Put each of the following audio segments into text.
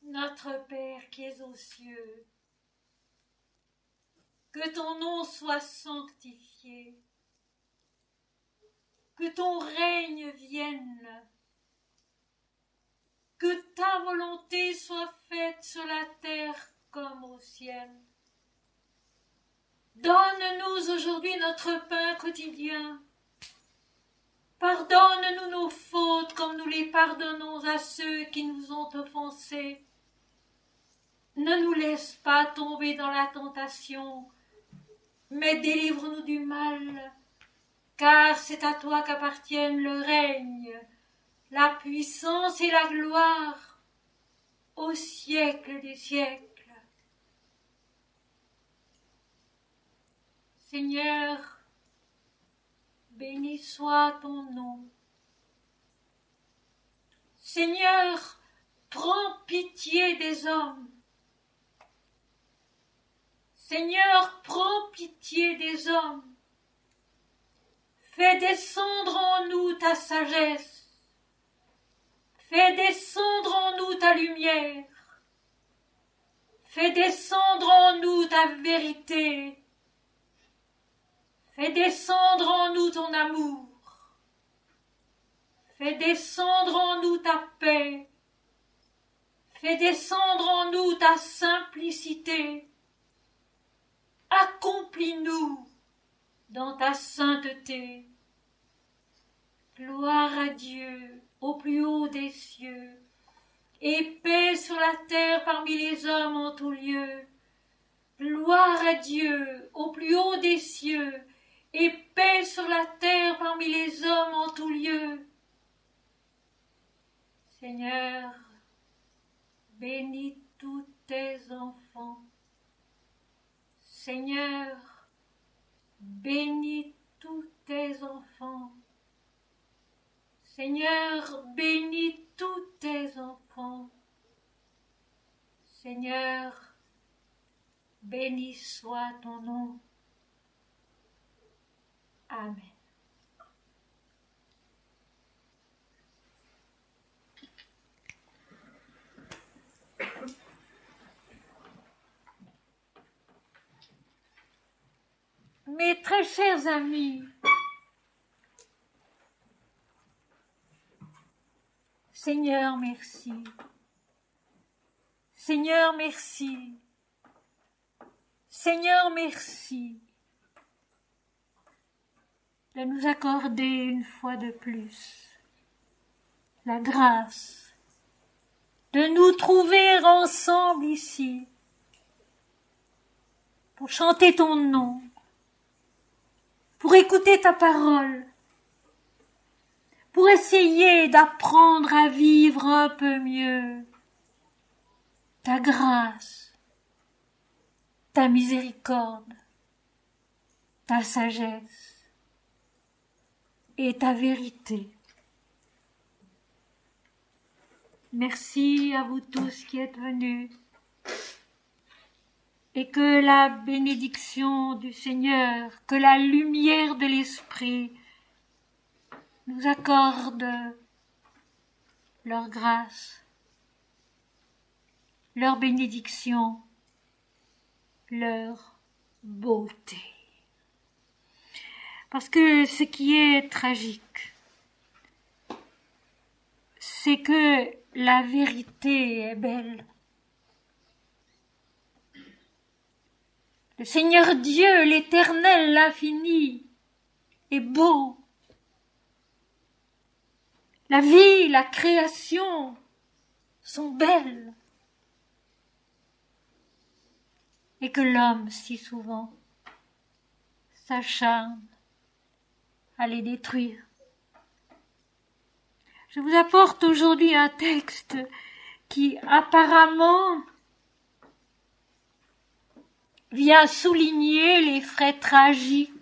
Notre Père qui es aux cieux, que ton nom soit sanctifié, que ton règne vienne, que ta volonté soit faite sur la terre comme au ciel. Donne-nous aujourd'hui notre pain quotidien. Pardonne-nous nos fautes comme nous les pardonnons à ceux qui nous ont offensés. Ne nous laisse pas tomber dans la tentation, mais délivre-nous du mal, car c'est à toi qu'appartiennent le règne, la puissance et la gloire, au siècle des siècles. Seigneur, béni soit ton nom. Seigneur, prends pitié des hommes. Seigneur, prends pitié des hommes. Fais descendre en nous ta sagesse. Fais descendre en nous ta lumière. Fais descendre en nous ta vérité. Fais descendre en nous ton amour. Fais descendre en nous ta paix. Fais descendre en nous ta simplicité. Accomplis-nous dans ta sainteté. Gloire à Dieu au plus haut des cieux, et paix sur la terre parmi les hommes en tout lieu. Gloire à Dieu au plus haut des cieux, et paix sur la terre parmi les hommes en tout lieu. Seigneur, bénis tous tes enfants. Seigneur, bénis tous tes enfants. Seigneur, bénis tous tes enfants. Seigneur, béni soit ton nom. Amen. Mes très chers amis, Seigneur, merci. Seigneur, merci. Seigneur, merci de nous accorder une fois de plus la grâce de nous trouver ensemble ici pour chanter ton nom, pour écouter ta parole, pour essayer d'apprendre à vivre un peu mieux ta grâce, ta miséricorde, ta sagesse et ta vérité. Merci à vous tous qui êtes venus et que la bénédiction du Seigneur, que la lumière de l'Esprit nous accorde leur grâce, leur bénédiction, leur beauté. Parce que ce qui est tragique, c'est que la vérité est belle. Le Seigneur Dieu, l'Éternel, l'Infini, est beau. La vie, la création sont belles. Et que l'homme, si souvent, s'acharne à les détruire. Je vous apporte aujourd'hui un texte qui apparemment vient souligner les fêtes tragiques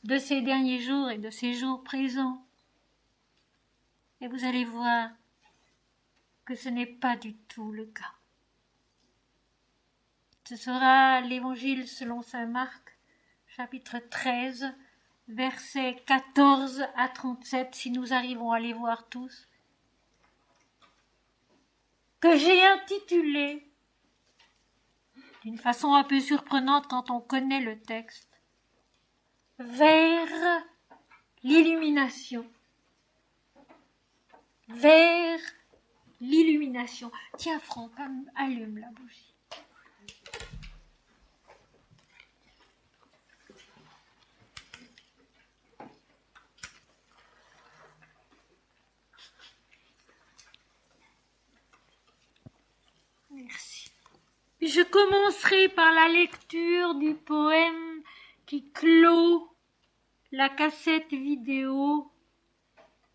de ces derniers jours et de ces jours présents. Et vous allez voir que ce n'est pas du tout le cas. Ce sera l'Évangile selon saint Marc, chapitre 13, versets 14 à 37, si nous arrivons à les voir tous. que j'ai intitulé, d'une façon un peu surprenante quand on connaît le texte, vers l'illumination. Vers l'illumination. Tiens, Franck, allume la bougie. Merci. Je commencerai par la lecture du poème qui clôt la cassette vidéo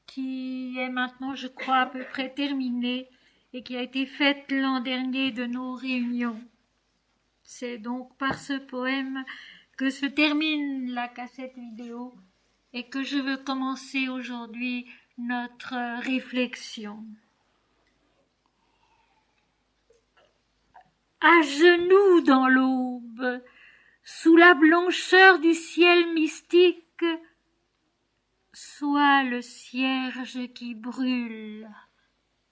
qui est maintenant, je crois, à peu près terminée et qui a été faite l'an dernier de nos réunions. C'est donc par ce poème que se termine la cassette vidéo et que je veux commencer aujourd'hui notre réflexion. À genoux dans l'aube, sous la blancheur du ciel mystique, sois le cierge qui brûle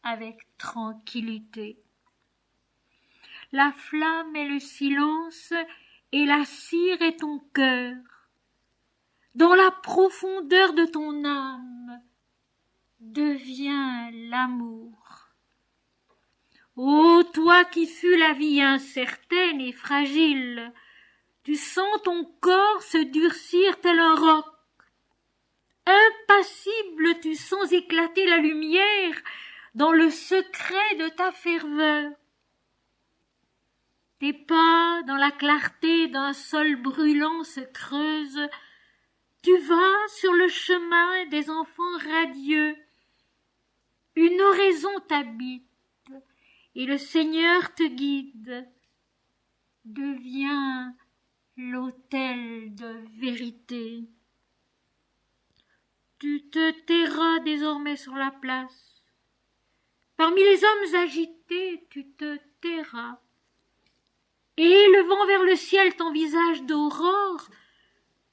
avec tranquillité. La flamme est le silence et la cire est ton cœur. Dans la profondeur de ton âme devient l'amour. Ô toi qui fus la vie incertaine et fragile, tu sens ton corps se durcir tel un roc. Impassible, tu sens éclater la lumière dans le secret de ta ferveur. Tes pas dans la clarté d'un sol brûlant se creusent. Tu vas sur le chemin des enfants radieux. Une oraison t'habite et le Seigneur te guide. Deviens l'autel de vérité. Tu te tairas désormais sur la place. Parmi les hommes agités, tu te tairas. Et élevant vers le ciel ton visage d'aurore,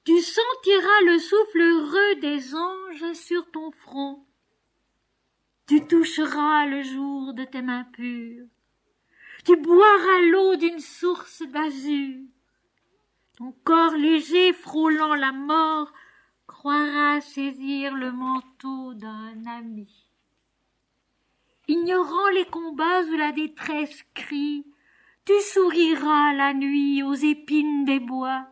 tu sentiras le souffle heureux des anges sur ton front. Tu toucheras le jour de tes mains pures. Tu boiras l'eau d'une source d'azur. Ton corps léger frôlant la mort croira saisir le manteau d'un ami. Ignorant les combats où la détresse crie, tu souriras la nuit aux épines des bois.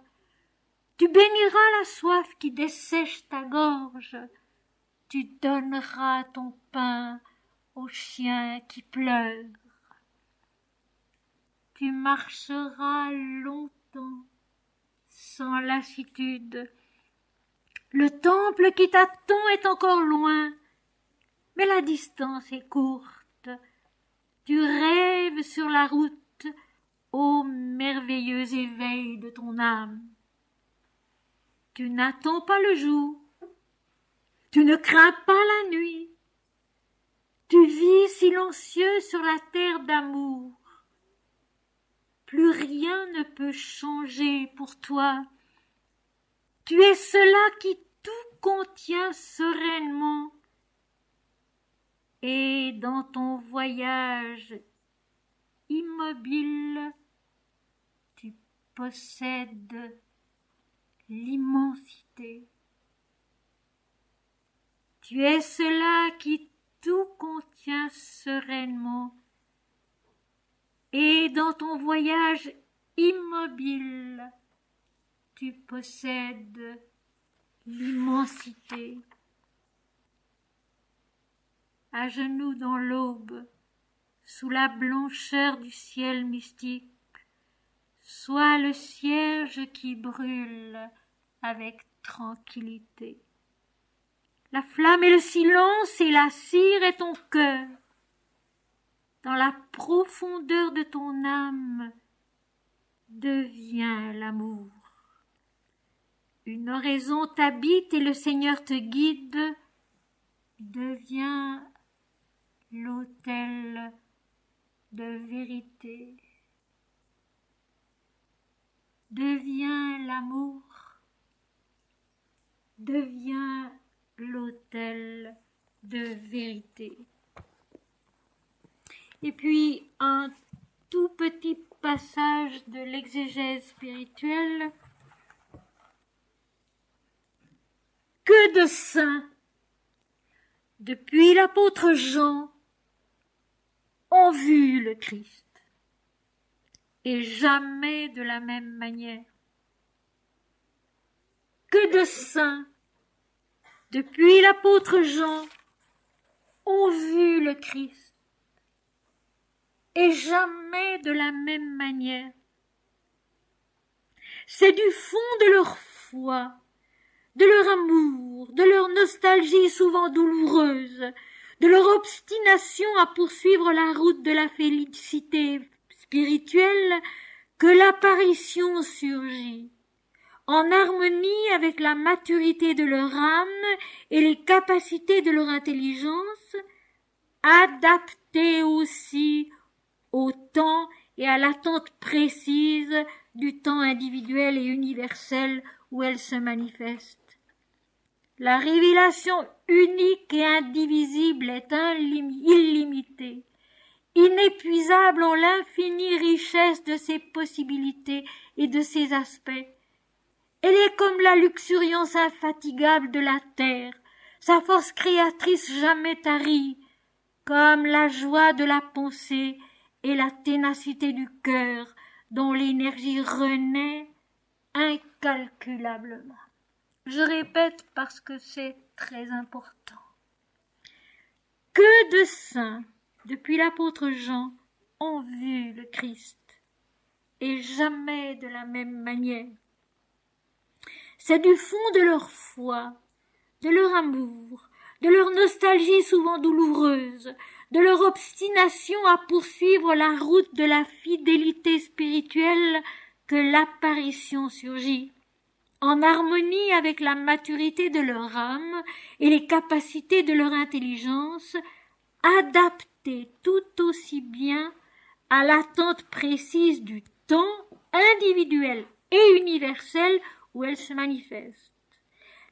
Tu béniras la soif qui dessèche ta gorge. Tu donneras ton pain aux chiens qui pleurent. Tu marcheras longtemps sans lassitude. Le temple qui t'attend est encore loin, mais la distance est courte. Tu rêves sur la route ô merveilleux éveil de ton âme. Tu n'attends pas le jour, tu ne crains pas la nuit, tu vis silencieux sur la terre d'amour. Plus rien ne peut changer pour toi. Tu es cela qui tout contient sereinement. Et dans ton voyage immobile, tu possèdes l'immensité. Tu es cela qui tout contient sereinement. Et dans ton voyage immobile, tu possèdes l'immensité. À genoux dans l'aube, sous la blancheur du ciel mystique, sois le cierge qui brûle avec tranquillité. La flamme est le silence et la cire est ton cœur. Dans la profondeur de ton âme devient l'amour. Une oraison t'habite et le Seigneur te guide. Deviens l'autel de vérité. Deviens l'amour. Deviens l'autel de vérité. Et puis un tout petit passage de l'exégèse spirituelle. Que de saints, depuis l'apôtre Jean, ont vu le Christ, et jamais de la même manière. Que de saints, depuis l'apôtre Jean, ont vu le Christ, et jamais de la même manière. C'est du fond de leur foi, de leur amour, de leur nostalgie souvent douloureuse, de leur obstination à poursuivre la route de la félicité spirituelle, que l'apparition surgit, en harmonie avec la maturité de leur âme et les capacités de leur intelligence, adaptées aussi au temps et à l'attente précise du temps individuel et universel où elle se manifeste. La révélation unique et indivisible est illimitée, inépuisable en l'infinie richesse de ses possibilités et de ses aspects. Elle est comme la luxuriance infatigable de la terre, sa force créatrice jamais tarie, comme la joie de la pensée et la ténacité du cœur dont l'énergie renaît incalculablement. Je répète parce que c'est très important. Que de saints, depuis l'apôtre Jean, ont vu le Christ, et jamais de la même manière. C'est du fond de leur foi, de leur amour, de leur nostalgie souvent douloureuse, de leur obstination à poursuivre la route de la fidélité spirituelle que l'apparition surgit, en harmonie avec la maturité de leur âme et les capacités de leur intelligence, adaptées tout aussi bien à l'attente précise du temps individuel et universel où elle se manifeste.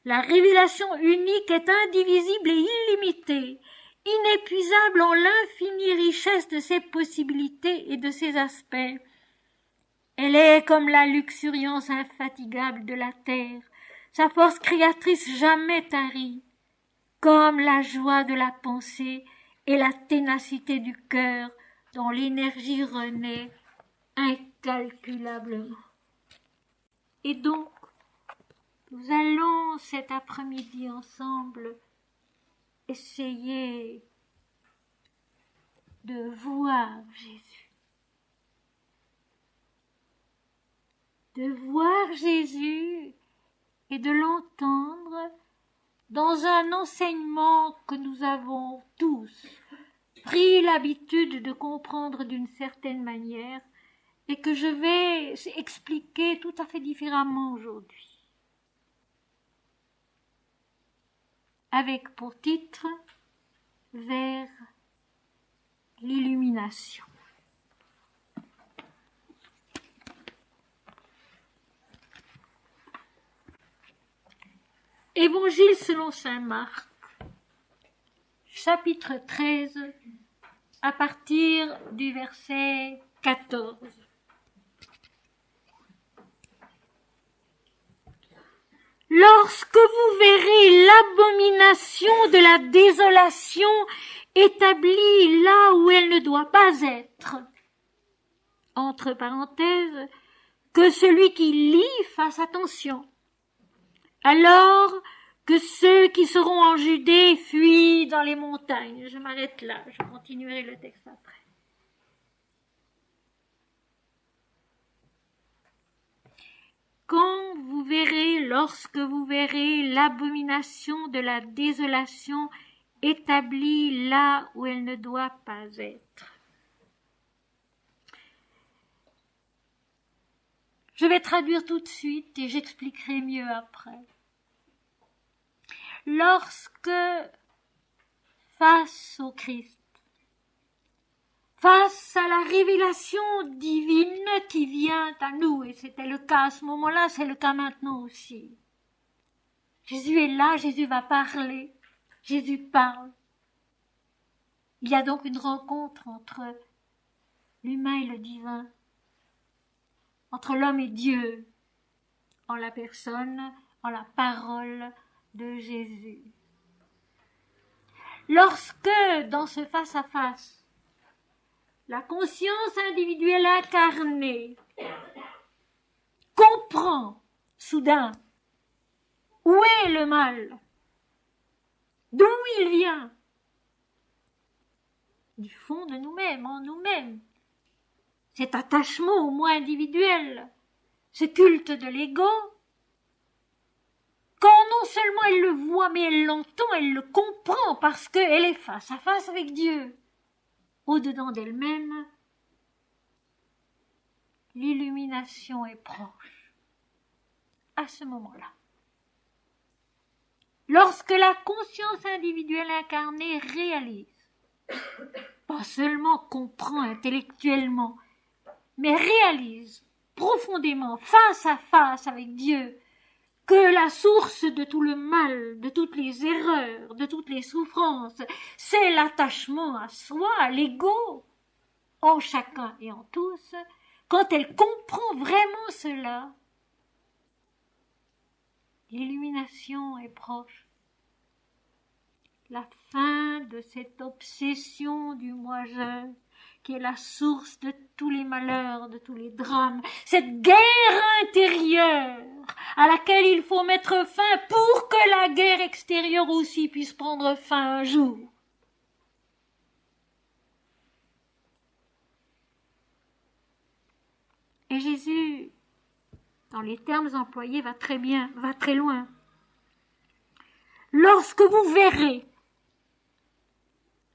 La révélation unique est indivisible et illimitée, inépuisable en l'infinie richesse de ses possibilités et de ses aspects. Elle est comme la luxuriance infatigable de la terre, sa force créatrice jamais tarie, comme la joie de la pensée et la ténacité du cœur dont l'énergie renaît incalculablement. Et donc, nous allons cet après-midi ensemble essayer de voir Jésus. De voir Jésus et de l'entendre dans un enseignement que nous avons tous pris l'habitude de comprendre d'une certaine manière et que je vais expliquer tout à fait différemment aujourd'hui. Avec pour titre « Vers l'illumination ». Évangile selon saint Marc, chapitre 13, à partir du verset 14. Lorsque vous verrez l'abomination de la désolation établie là où elle ne doit pas être, entre parenthèses, que celui qui lit fasse attention. Alors que ceux qui seront en Judée fuient dans les montagnes. Je m'arrête là, je continuerai le texte après. Quand vous verrez, lorsque vous verrez l'abomination de la désolation établie là où elle ne doit pas être. Je vais traduire tout de suite et j'expliquerai mieux après. Lorsque, face au Christ, face à la révélation divine qui vient à nous, et c'était le cas à ce moment-là, c'est le cas maintenant aussi. Jésus est là, Jésus va parler, Jésus parle. Il y a donc une rencontre entre l'humain et le divin, entre l'homme et Dieu, en la personne, en la parole de Jésus. Lorsque, dans ce face-à-face, la conscience individuelle incarnée comprend soudain où est le mal, d'où il vient, du fond de nous-mêmes, en nous-mêmes, cet attachement au moi individuel, ce culte de l'ego, quand non seulement elle le voit, mais elle l'entend, elle le comprend parce qu'elle est face à face avec Dieu. Au-dedans d'elle-même, l'illumination est proche. À ce moment-là, lorsque la conscience individuelle incarnée réalise, pas seulement comprend intellectuellement, mais réalise profondément, face à face avec Dieu, que la source de tout le mal, de toutes les erreurs, de toutes les souffrances, c'est l'attachement à soi, à l'ego, en chacun et en tous. Quand elle comprend vraiment cela, l'illumination est proche. La fin de cette obsession du moi-je, qui est la source de tous les malheurs, de tous les drames, cette guerre intérieure à laquelle il faut mettre fin pour que la guerre extérieure aussi puisse prendre fin un jour. Et Jésus, dans les termes employés, va très bien, va très loin. Lorsque vous verrez,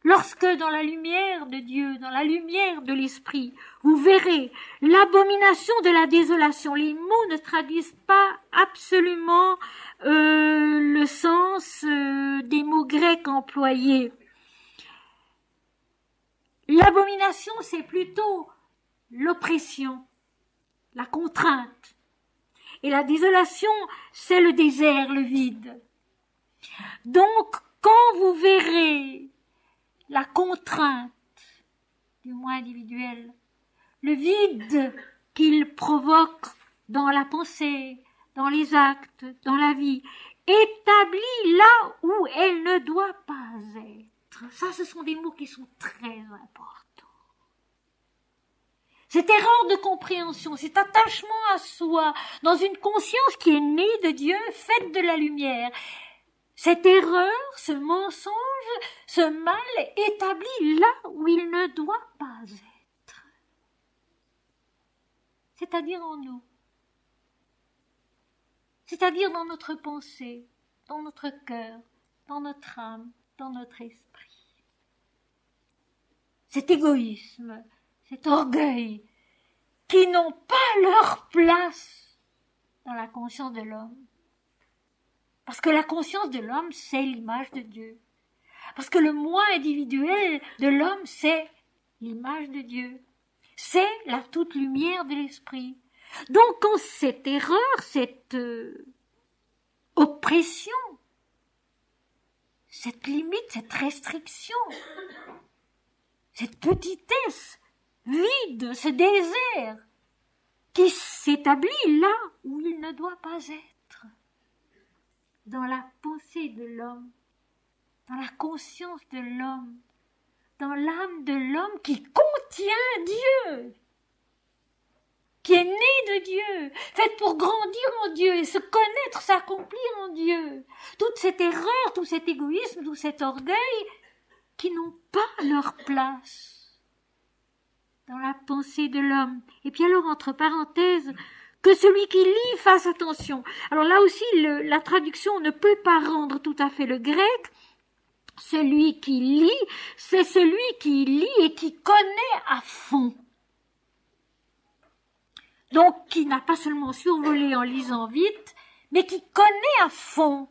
lorsque dans la lumière de Dieu, dans la lumière de l'Esprit, vous verrez l'abomination de la désolation. Les mots ne traduisent pas absolument le sens des mots grecs employés. L'abomination, c'est plutôt l'oppression, la contrainte. Et la désolation, c'est le désert, le vide. Donc, quand vous verrez la contrainte du moi individuel, le vide qu'il provoque dans la pensée, dans les actes, dans la vie, établi là où elle ne doit pas être. Ça, ce sont des mots qui sont très importants. Cette erreur de compréhension, cet attachement à soi, dans une conscience qui est née de Dieu, faite de la lumière, cette erreur, ce mensonge, ce mal établi là où il ne doit pas être. C'est-à-dire en nous. C'est-à-dire dans notre pensée, dans notre cœur, dans notre âme, dans notre esprit. Cet égoïsme, cet orgueil, qui n'ont pas leur place dans la conscience de l'homme. Parce que la conscience de l'homme, c'est l'image de Dieu. Parce que le moi individuel de l'homme, c'est l'image de Dieu. C'est la toute lumière de l'esprit. Donc, quand cette erreur, cette oppression, cette limite, cette restriction, cette petitesse vide, ce désert qui s'établit là où il ne doit pas être, dans la pensée de l'homme, dans la conscience de l'homme, dans l'âme de l'homme qui contient Dieu, qui est né de Dieu, faite pour grandir en Dieu et se connaître, s'accomplir en Dieu. Toute cette erreur, tout cet égoïsme, tout cet orgueil qui n'ont pas leur place dans la pensée de l'homme. Et puis alors, entre parenthèses, que celui qui lit fasse attention. Alors là aussi, la traduction ne peut pas rendre tout à fait le grec. Celui qui lit, c'est celui qui lit et qui connaît à fond. Donc, qui n'a pas seulement survolé en lisant vite, mais qui connaît à fond,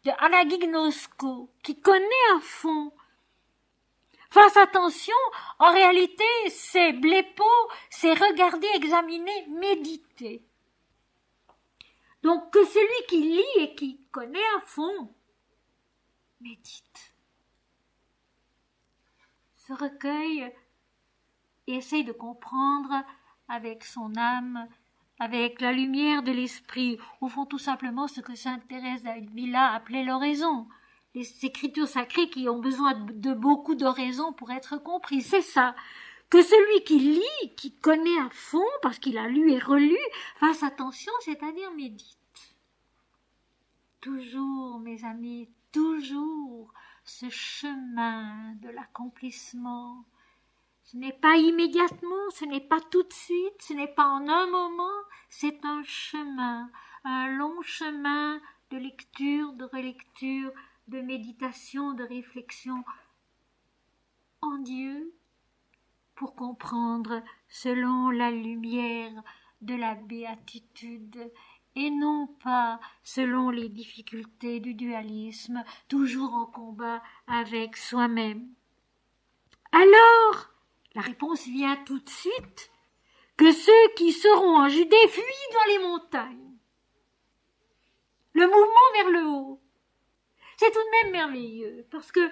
de anagignosko, qui connaît à fond. Fasse attention, en réalité, c'est blépo, c'est regarder, examiner, méditer. Donc, que celui qui lit et qui connaît à fond, médite. se recueille et essaye de comprendre avec son âme, avec la lumière de l'esprit, au fond tout simplement ce que sainte Thérèse d'Avila appelait l'oraison. Les écritures sacrées qui ont besoin de beaucoup d'oraison pour être comprises, c'est ça. Que celui qui lit, qui connaît à fond, parce qu'il a lu et relu, fasse attention, c'est-à-dire médite. Toujours, mes amis, toujours ce chemin de l'accomplissement. Ce n'est pas immédiatement, ce n'est pas tout de suite, ce n'est pas en un moment, c'est un chemin, un long chemin de lecture, de relecture, de méditation, de réflexion en Dieu pour comprendre selon la lumière de la béatitude et non pas selon les difficultés du dualisme, toujours en combat avec soi-même. Alors, la réponse vient tout de suite, que ceux qui seront en Judée fuient dans les montagnes. Le mouvement vers le haut, c'est tout de même merveilleux, parce que,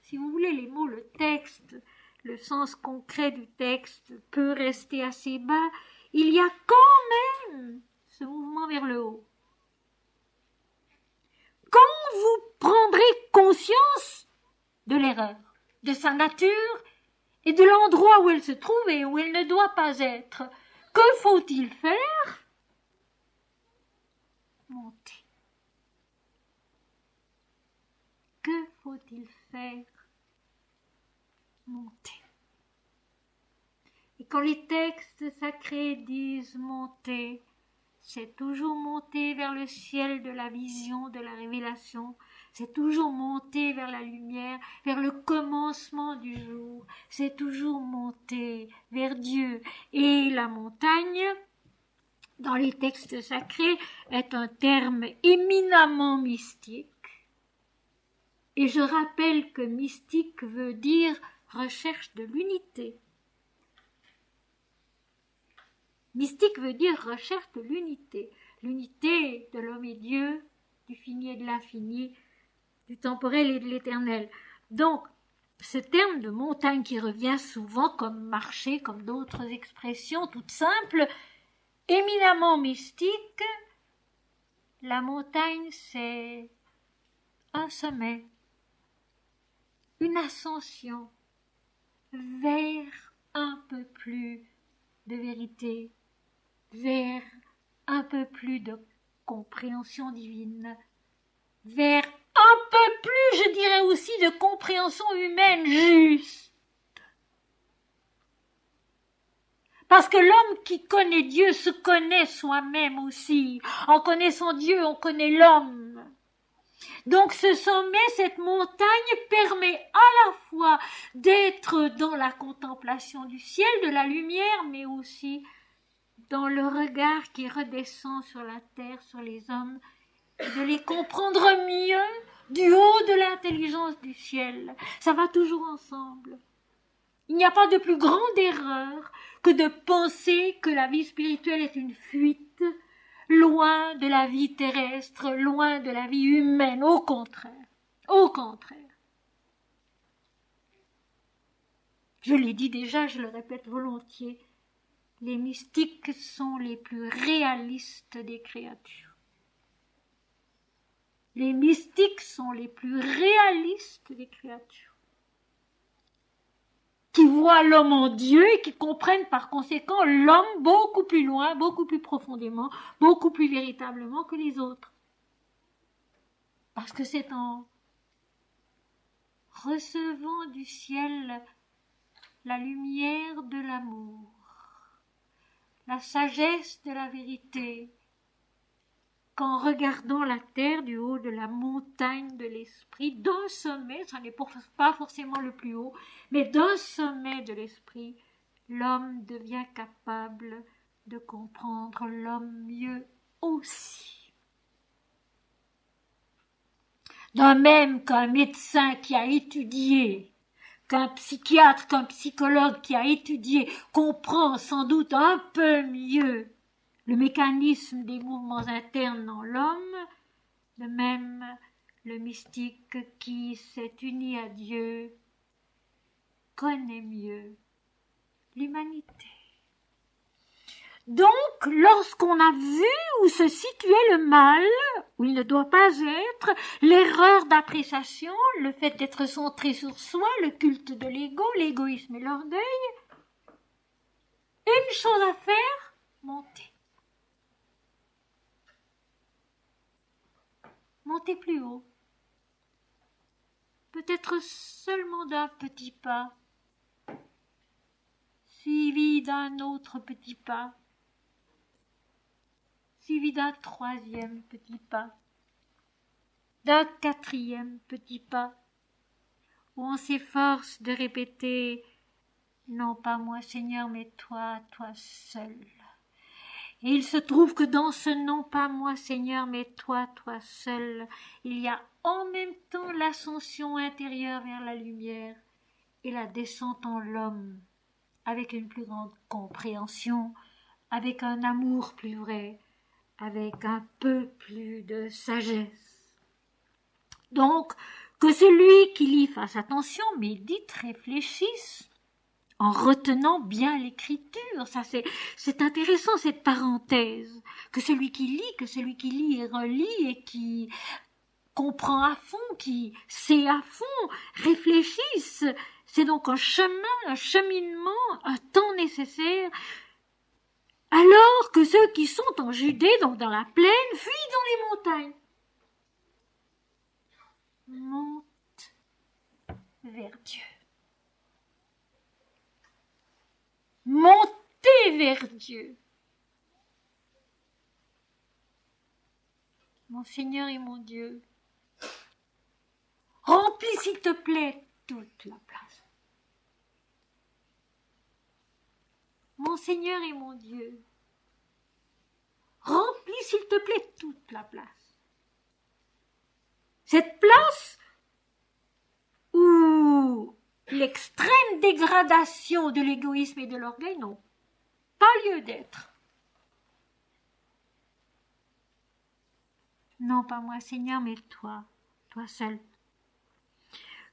si vous voulez, les mots, le texte, le sens concret du texte peut rester assez bas, il y a quand même ce mouvement vers le haut. Quand vous prendrez conscience de l'erreur, de sa nature et de l'endroit où elle se trouve et où elle ne doit pas être, que faut-il faire? Monter. Que faut-il faire? Monter. Et quand les textes sacrés disent monter, c'est toujours monter vers le ciel de la vision, de la révélation, c'est toujours monter vers la lumière, vers le commencement du jour, c'est toujours monter vers Dieu. Et la montagne, dans les textes sacrés, est un terme éminemment mystique. Et je rappelle que mystique veut dire recherche de l'unité. Mystique veut dire recherche de l'unité. L'unité de l'homme et Dieu, du fini et de l'infini, du temporel et de l'éternel. Donc, ce terme de montagne qui revient souvent comme marché, comme d'autres expressions toutes simples, éminemment mystique, la montagne c'est un sommet, une ascension vers un peu plus de vérité, vers un peu plus de compréhension divine, vers un peu plus, je dirais aussi, de compréhension humaine juste. Parce que l'homme qui connaît Dieu se connaît soi-même aussi. En connaissant Dieu, on connaît l'homme. Donc ce sommet, cette montagne permet à la fois d'être dans la contemplation du ciel, de la lumière, mais aussi dans le regard qui redescend sur la terre, sur les hommes, et de les comprendre mieux du haut de l'intelligence du ciel. Ça va toujours ensemble. Il n'y a pas de plus grande erreur que de penser que la vie spirituelle est une fuite, loin de la vie terrestre, loin de la vie humaine, au contraire. Au contraire. Je l'ai dit déjà, je le répète volontiers, les mystiques sont les plus réalistes des créatures. Les mystiques sont les plus réalistes des créatures, qui voient l'homme en Dieu et qui comprennent par conséquent l'homme beaucoup plus loin, beaucoup plus profondément, beaucoup plus véritablement que les autres. Parce que c'est en recevant du ciel la lumière de l'amour, la sagesse de la vérité, qu'en regardant la terre du haut de la montagne de l'esprit, d'un sommet, ça n'est pas forcément le plus haut, mais d'un sommet de l'esprit, l'homme devient capable de comprendre l'homme mieux aussi. De même qu'un médecin qui a étudié, qu'un psychiatre, qu'un psychologue qui a étudié comprend sans doute un peu mieux le mécanisme des mouvements internes en l'homme, de même le mystique qui s'est uni à Dieu connaît mieux l'humanité. Donc, lorsqu'on a vu où se situait le mal, où il ne doit pas être, l'erreur d'appréciation, le fait d'être centré sur soi, le culte de l'ego, l'égoïsme et l'orgueil, une chose à faire, monter. Monter plus haut. Peut-être seulement d'un petit pas, suivi d'un autre petit pas, suivi d'un troisième petit pas, d'un quatrième petit pas, où on s'efforce de répéter « Non pas moi Seigneur, mais toi, toi seul ». Et il se trouve que dans ce « Non pas moi Seigneur, mais toi, toi seul », il y a en même temps l'ascension intérieure vers la lumière et la descente en l'homme, avec une plus grande compréhension, avec un amour plus vrai, avec un peu plus de sagesse. Donc, que celui qui lit fasse attention, médite, réfléchisse, en retenant bien l'écriture. Ça, c'est intéressant, cette parenthèse. Que celui qui lit et relit et qui comprend à fond, qui sait à fond, réfléchisse. C'est donc un chemin, un cheminement, un temps nécessaire. Alors que ceux qui sont en Judée, donc dans la plaine, fuient dans les montagnes. Monte vers Dieu. Montez vers Dieu. Mon Seigneur et mon Dieu, remplis s'il te plaît toute la place. Mon Seigneur et mon Dieu, remplis s'il te plaît toute la place. Cette place où l'extrême dégradation de l'égoïsme et de l'orgueil n'ont pas lieu d'être. Non pas moi Seigneur, mais toi, toi seul.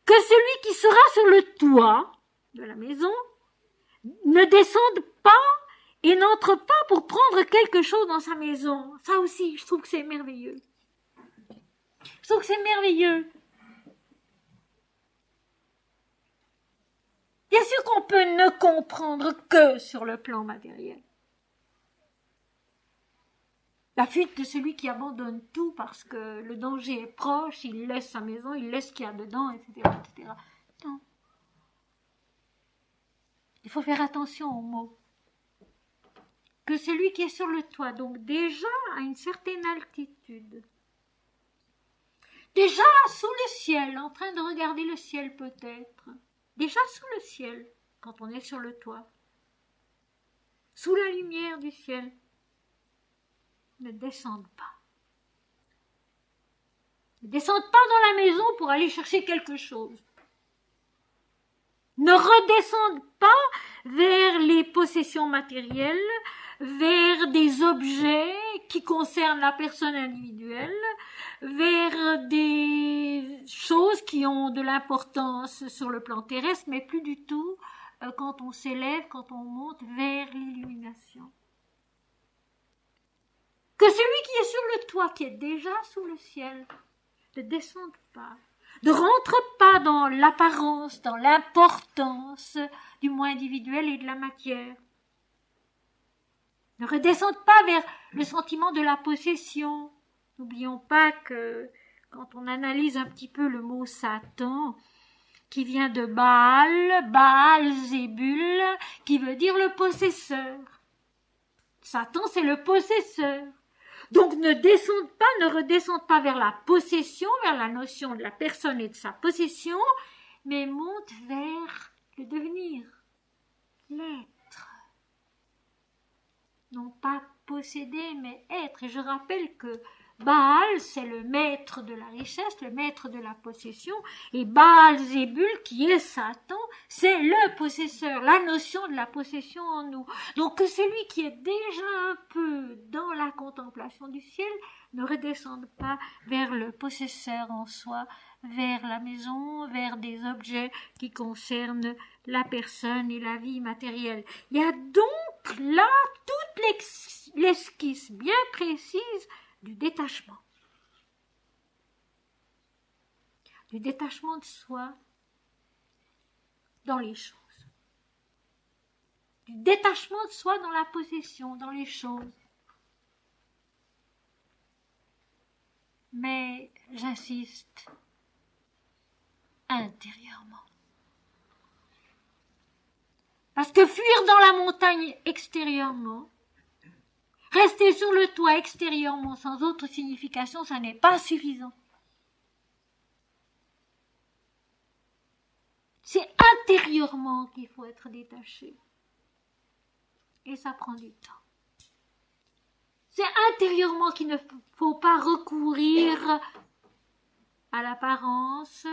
Que celui qui sera sur le toit de la maison ne descende pas et n'entre pas pour prendre quelque chose dans sa maison. Ça aussi, je trouve que c'est merveilleux. Je trouve que c'est merveilleux. Bien sûr qu'on peut ne comprendre que sur le plan matériel. La fuite de celui qui abandonne tout parce que le danger est proche, il laisse sa maison, il laisse ce qu'il y a dedans, etc., etc. Non. Il faut faire attention aux mots. Que celui qui est sur le toit, donc déjà à une certaine altitude, déjà sous le ciel, en train de regarder le ciel peut-être, déjà sous le ciel, quand on est sur le toit, sous la lumière du ciel, ne descendent pas. Ne descendent pas dans la maison pour aller chercher quelque chose. Ne redescendent pas vers les possessions matérielles, vers des objets qui concernent la personne individuelle, vers des choses qui ont de l'importance sur le plan terrestre, mais plus du tout quand on s'élève, quand on monte vers l'illumination. Que celui qui est sur le toit, qui est déjà sous le ciel, ne descende pas, ne rentre pas dans l'apparence, dans l'importance du moi individuel et de la matière. Ne redescende pas vers le sentiment de la possession. N'oublions pas que quand on analyse un petit peu le mot Satan, qui vient de Baal Zébul, qui veut dire le possesseur. Satan, c'est le possesseur. Donc ne redescendent pas vers la possession, vers la notion de la personne et de sa possession, mais montent vers le devenir, l'être. Non pas posséder, mais être. Et je rappelle que Baal, c'est le maître de la richesse, le maître de la possession, et Baal Zébul, qui est Satan, c'est le possesseur, la notion de la possession en nous. Donc que celui qui est déjà un peu dans la contemplation du ciel ne redescende pas vers le possesseur en soi, vers la maison, vers des objets qui concernent la personne et la vie matérielle. Il y a donc là toute l'esquisse bien précise du détachement. Du détachement de soi dans les choses. Du détachement de soi dans la possession, dans les choses. Mais j'insiste, intérieurement. Parce que fuir dans la montagne extérieurement, rester sur le toit extérieurement sans autre signification, ça n'est pas suffisant. C'est intérieurement qu'il faut être détaché. Et ça prend du temps. C'est intérieurement qu'il ne faut pas recourir à l'apparence,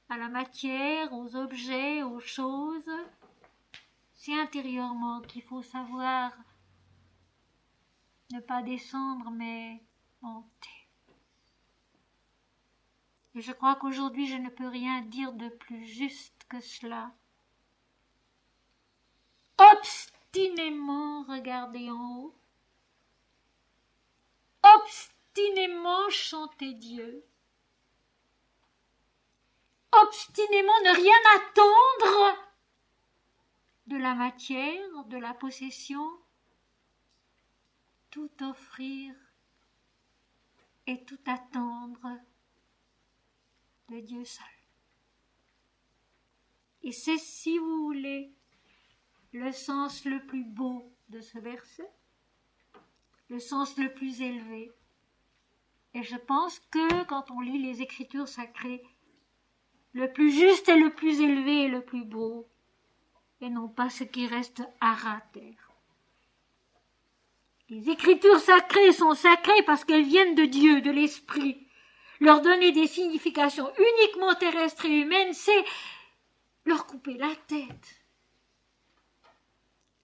à la matière, aux objets, aux choses. C'est intérieurement qu'il faut savoir ne pas descendre, mais monter. Et je crois qu'aujourd'hui, je ne peux rien dire de plus juste que cela. Obstinément regarder en haut. Obstinément chanter Dieu. Obstinément ne rien attendre de la matière, de la possession. Tout offrir et tout attendre de Dieu seul. Et c'est, si vous voulez, le sens le plus beau de ce verset, le sens le plus élevé. Et je pense que quand on lit les Écritures sacrées, le plus juste et le plus élevé est le plus beau, et non pas ce qui reste à terre. Les Écritures sacrées sont sacrées parce qu'elles viennent de Dieu, de l'Esprit. Leur donner des significations uniquement terrestres et humaines, c'est leur couper la tête.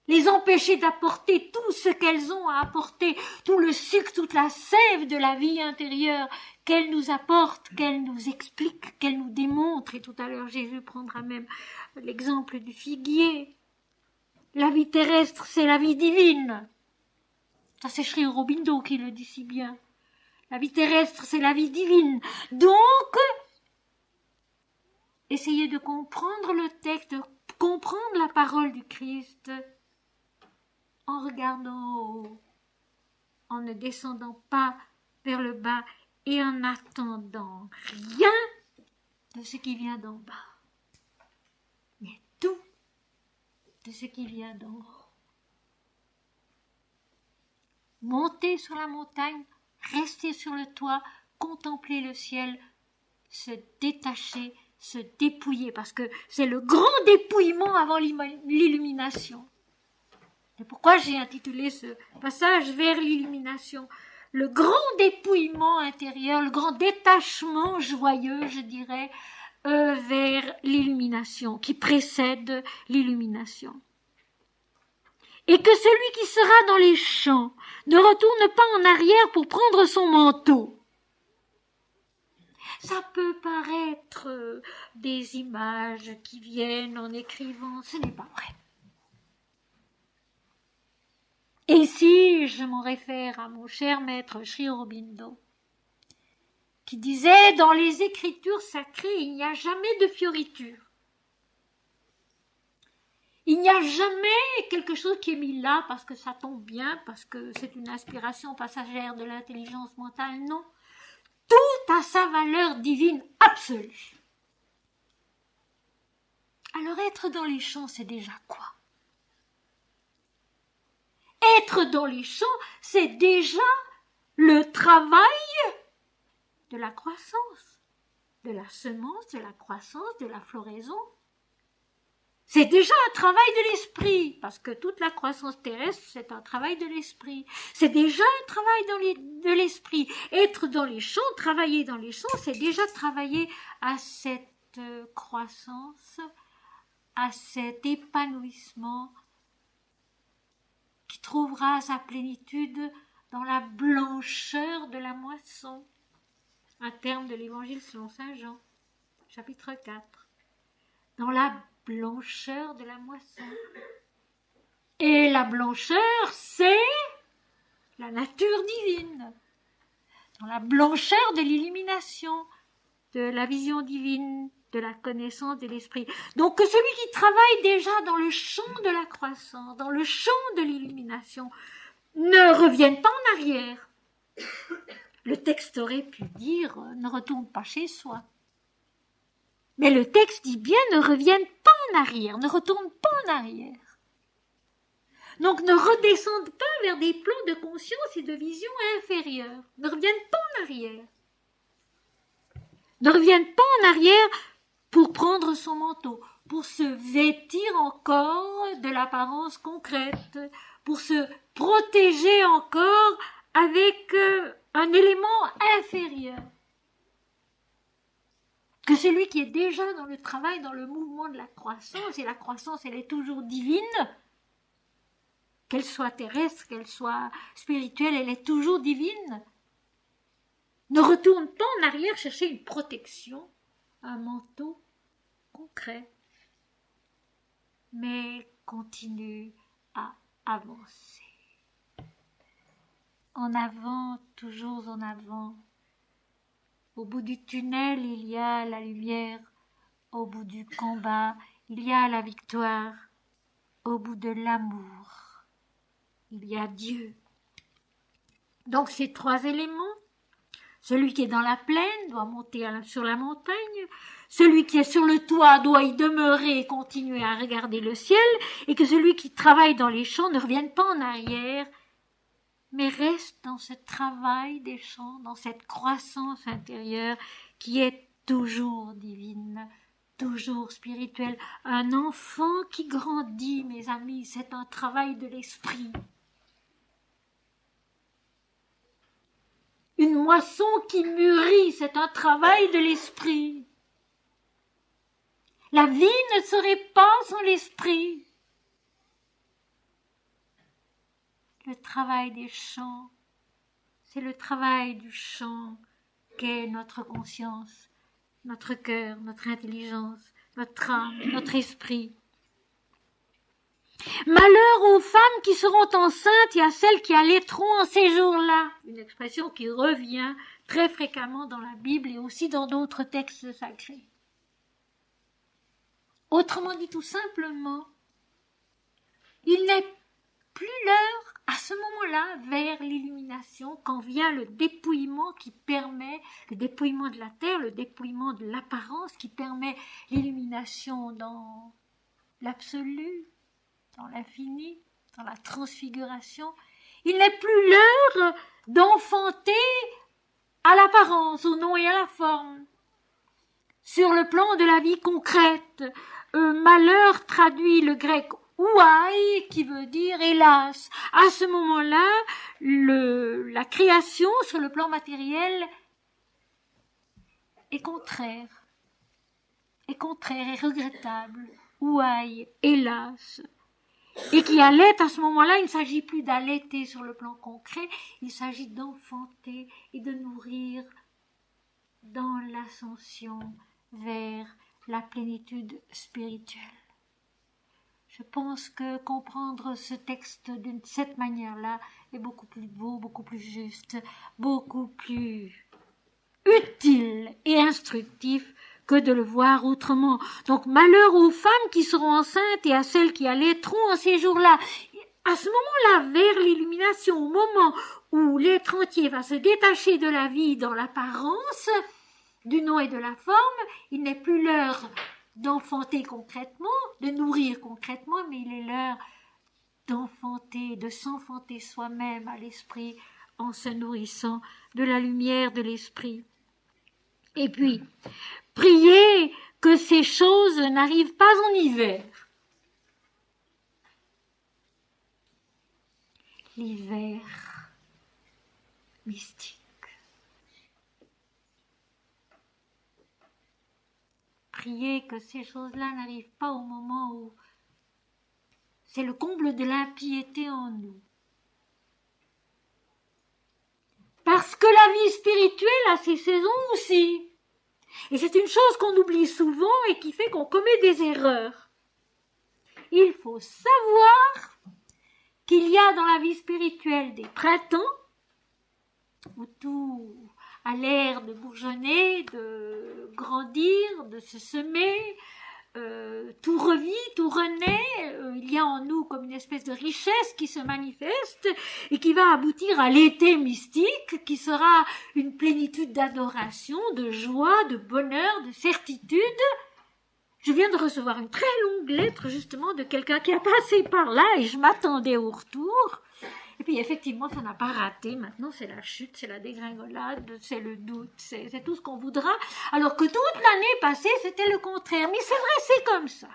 Les empêcher d'apporter tout ce qu'elles ont à apporter, tout le sucre, toute la sève de la vie intérieure qu'elles nous apportent, qu'elles nous expliquent, qu'elles nous démontrent. Et tout à l'heure, Jésus prendra même l'exemple du figuier. La vie terrestre, c'est la vie divine. Ça, c'est Sri Aurobindo qui le dit si bien. La vie terrestre, c'est la vie divine. Donc, essayez de comprendre le texte, de comprendre la parole du Christ en regardant haut, en ne descendant pas vers le bas et en n'attendant rien de ce qui vient d'en bas, mais tout de ce qui vient d'en haut. Monter sur la montagne, rester sur le toit, contempler le ciel, se détacher, se dépouiller, parce que c'est le grand dépouillement avant l'illumination. C'est pourquoi j'ai intitulé ce passage vers l'illumination. Le grand dépouillement intérieur, le grand détachement joyeux, je dirais, vers l'illumination, qui précède l'illumination. Et que celui qui sera dans les champs ne retourne pas en arrière pour prendre son manteau. Ça peut paraître des images qui viennent en écrivant, ce n'est pas vrai. Et ici, je m'en réfère à mon cher maître Sri Aurobindo, qui disait, dans les Écritures sacrées, il n'y a jamais de fioriture. Il n'y a jamais quelque chose qui est mis là parce que ça tombe bien, parce que c'est une inspiration passagère de l'intelligence mentale. Non. Tout a sa valeur divine absolue. Alors être dans les champs, c'est déjà quoi? Être dans les champs, c'est déjà le travail de la croissance, de la semence, de la croissance, de la floraison. C'est déjà un travail de l'esprit, parce que toute la croissance terrestre, c'est un travail de l'esprit. C'est déjà un travail de l'esprit. Être dans les champs, travailler dans les champs, c'est déjà travailler à cette croissance, à cet épanouissement qui trouvera sa plénitude dans la blancheur de la moisson. un terme de l'évangile selon saint Jean, chapitre 4. Dans la blancheur de la moisson. Et la blancheur, c'est la nature divine. Dans la blancheur de l'illumination, de la vision divine, de la connaissance de l'esprit. Donc que celui qui travaille déjà dans le champ de la croissance, dans le champ de l'illumination, ne revienne pas en arrière. Le texte aurait pu dire « ne retourne pas chez soi ». Mais le texte dit bien « ne revienne pas en arrière, ne retourne pas en arrière ». Donc ne redescendent pas vers des plans de conscience et de vision inférieurs. Ne reviennent pas en arrière. Ne reviennent pas en arrière pour prendre son manteau, pour se vêtir encore de l'apparence concrète, pour se protéger encore avec un élément inférieur. Que celui qui est déjà dans le travail, dans le mouvement de la croissance, et la croissance elle est toujours divine, qu'elle soit terrestre, qu'elle soit spirituelle, elle est toujours divine. Ne retourne pas en arrière chercher une protection, un manteau concret, mais continue à avancer. En avant, toujours en avant. Au bout du tunnel, il y a la lumière. Au bout du combat, il y a la victoire. Au bout de l'amour, il y a Dieu. Donc ces trois éléments, celui qui est dans la plaine doit monter sur la montagne, celui qui est sur le toit doit y demeurer et continuer à regarder le ciel, et que celui qui travaille dans les champs ne revienne pas en arrière, mais reste dans ce travail des champs, dans cette croissance intérieure qui est toujours divine, toujours spirituelle. Un enfant qui grandit, mes amis, c'est un travail de l'esprit. Une moisson qui mûrit, c'est un travail de l'esprit. La vie ne serait pas sans l'esprit. Le travail des champs, c'est le travail du champ qu'est notre conscience, notre cœur, notre intelligence, notre âme, notre esprit. Malheur aux femmes qui seront enceintes et à celles qui allaiteront en ces jours-là. Une expression qui revient très fréquemment dans la Bible et aussi dans d'autres textes sacrés. Autrement dit, tout simplement, il n'est plus l'heure à ce moment-là vers l'illumination quand vient le dépouillement qui permet, le dépouillement de la terre, le dépouillement de l'apparence qui permet l'illumination dans l'absolu, dans l'infini, dans la transfiguration. Il n'est plus l'heure d'enfanter à l'apparence, au nom et à la forme. Sur le plan de la vie concrète, malheur traduit le grec ouai, qui veut dire hélas. À ce moment-là, la création sur le plan matériel est contraire, est regrettable. Ouai, hélas. Et qui allait à ce moment-là, il ne s'agit plus d'allaiter sur le plan concret, il s'agit d'enfanter et de nourrir dans l'ascension vers la plénitude spirituelle. Je pense que comprendre ce texte de cette manière-là est beaucoup plus beau, beaucoup plus juste, beaucoup plus utile et instructif que de le voir autrement. Donc malheur aux femmes qui seront enceintes et à celles qui allaiteront en ces jours-là. À ce moment-là, vers l'illumination, au moment où l'être entier va se détacher de la vie dans l'apparence, du nom et de la forme, il n'est plus l'heure d'enfanter concrètement, de nourrir concrètement, mais il est l'heure d'enfanter, de s'enfanter soi-même à l'esprit en se nourrissant de la lumière de l'esprit. Et puis, priez que ces choses n'arrivent pas en hiver. L'hiver mystique. Priez que ces choses-là n'arrivent pas au moment où c'est le comble de l'impiété en nous. Parce que la vie spirituelle a ses saisons aussi. Et c'est une chose qu'on oublie souvent et qui fait qu'on commet des erreurs. Il faut savoir qu'il y a dans la vie spirituelle des printemps où tout a l'air de bourgeonner, de grandir, de se semer, tout revit, tout renaît, il y a en nous comme une espèce de richesse qui se manifeste et qui va aboutir à l'été mystique qui sera une plénitude d'adoration, de joie, de bonheur, de certitude. Je viens de recevoir une très longue lettre justement de quelqu'un qui a passé par là et je m'attendais au retour. Et puis effectivement, ça n'a pas raté. Maintenant, c'est la chute, c'est la dégringolade, c'est le doute, c'est tout ce qu'on voudra. Alors que toute l'année passée, c'était le contraire. Mais c'est vrai, c'est comme ça.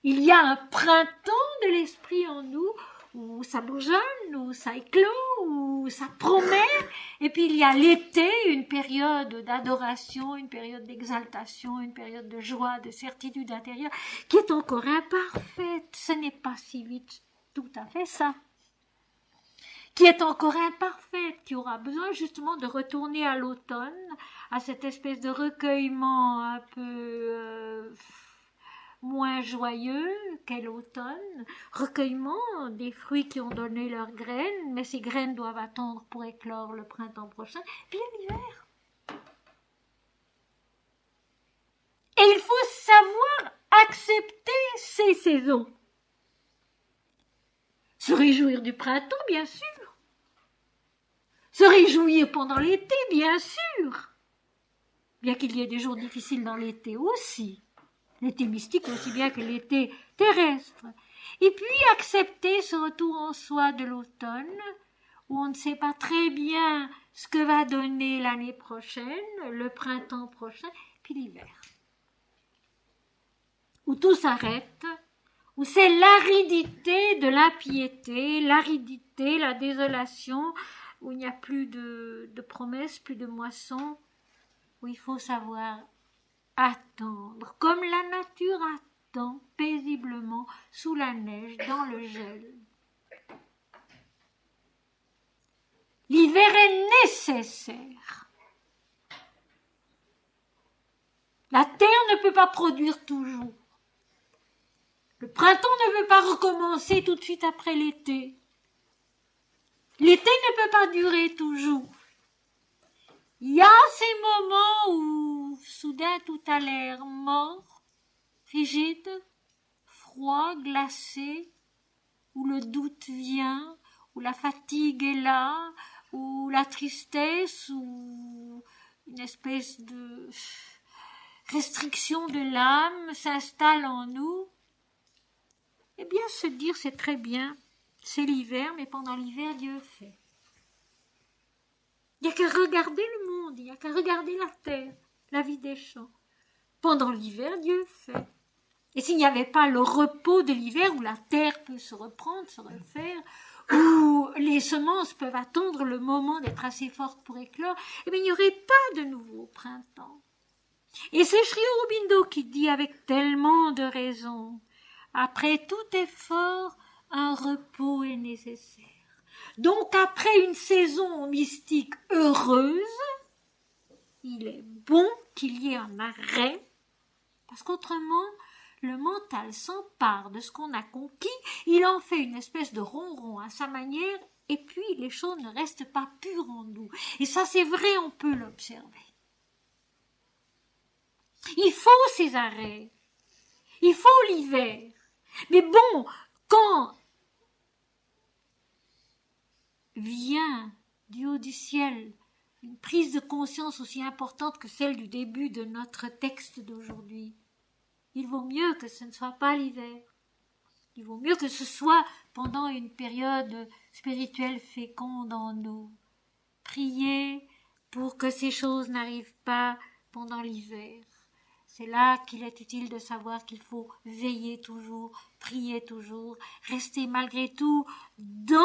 Il y a un printemps de l'esprit en nous, où ça bourgeonne, où ça éclot, où ça promet. Et puis il y a l'été, une période d'adoration, une période d'exaltation, une période de joie, de certitude intérieure, qui est encore imparfaite. Ce n'est pas si vite tout à fait ça, qui est encore imparfaite, qui aura besoin justement de retourner à l'automne, à cette espèce de recueillement un peu moins joyeux qu'est l'automne, recueillement des fruits qui ont donné leurs graines, mais ces graines doivent attendre pour éclore le printemps prochain, puis l'hiver. Et il faut savoir accepter ces saisons. Se réjouir du printemps, bien sûr. Se réjouir pendant l'été, bien sûr. Bien qu'il y ait des jours difficiles dans l'été aussi. L'été mystique aussi bien que l'été terrestre. Et puis accepter ce retour en soi de l'automne, où on ne sait pas très bien ce que va donner l'année prochaine, le printemps prochain, puis l'hiver. Où tout s'arrête, où c'est l'aridité de l'impiété, l'aridité, la désolation, où il n'y a plus de promesses, plus de moissons, où il faut savoir attendre, comme la nature attend paisiblement sous la neige, dans le gel. L'hiver est nécessaire. La terre ne peut pas produire toujours. Le printemps ne peut pas recommencer tout de suite après l'été. L'été ne peut pas durer toujours. Il y a ces moments où soudain tout a l'air mort, rigide, froid, glacé, où le doute vient, où la fatigue est là, où la tristesse, où une espèce de restriction de l'âme s'installe en nous. Eh bien, se dire, c'est très bien, c'est l'hiver, mais pendant l'hiver, Dieu fait. Il n'y a qu'à regarder le monde, il n'y a qu'à regarder la terre, la vie des champs. Pendant l'hiver, Dieu fait. Et s'il n'y avait pas le repos de l'hiver, où la terre peut se reprendre, se refaire, où les semences peuvent attendre le moment d'être assez fortes pour éclore, eh bien, il n'y aurait pas de nouveau printemps. Et c'est Sri Aurobindo qui dit avec tellement de raison, après tout effort, un repos est nécessaire. Donc, après une saison mystique heureuse, il est bon qu'il y ait un arrêt, parce qu'autrement, le mental s'empare de ce qu'on a conquis, il en fait une espèce de ronron à sa manière, et puis les choses ne restent pas pures en nous. Et ça, c'est vrai, on peut l'observer. Il faut ces arrêts, il faut l'hiver. Mais bon, quand vient du haut du ciel une prise de conscience aussi importante que celle du début de notre texte d'aujourd'hui, il vaut mieux que ce ne soit pas l'hiver. Il vaut mieux que ce soit pendant une période spirituelle féconde en nous. Priez pour que ces choses n'arrivent pas pendant l'hiver. C'est là qu'il est utile de savoir qu'il faut veiller toujours, prier toujours, rester malgré tout dans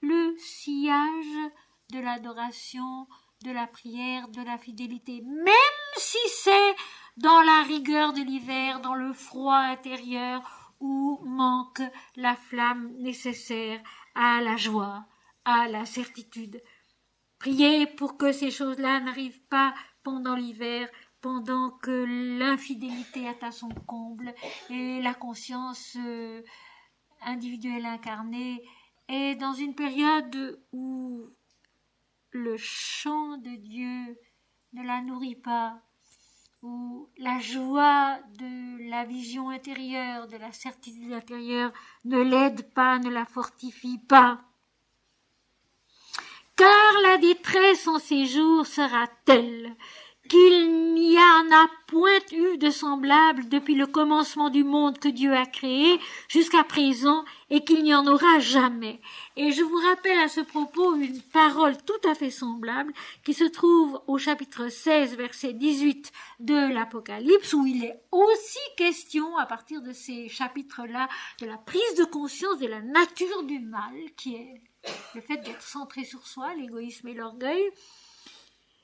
le sillage de l'adoration, de la prière, de la fidélité, même si c'est dans la rigueur de l'hiver, dans le froid intérieur où manque la flamme nécessaire à la joie, à la certitude. Priez pour que ces choses-là n'arrivent pas pendant l'hiver, pendant que l'infidélité atteint son comble et la conscience individuelle incarnée est dans une période où le chant de Dieu ne la nourrit pas, où la joie de la vision intérieure, de la certitude intérieure ne l'aide pas, ne la fortifie pas. Car la détresse en ces jours sera telle qu'il n'y en a point eu de semblable depuis le commencement du monde que Dieu a créé jusqu'à présent et qu'il n'y en aura jamais. Et je vous rappelle à ce propos une parole tout à fait semblable qui se trouve au chapitre 16, verset 18 de l'Apocalypse, où il est aussi question, à partir de ces chapitres-là, de la prise de conscience de la nature du mal, qui est le fait d'être centré sur soi, l'égoïsme et l'orgueil.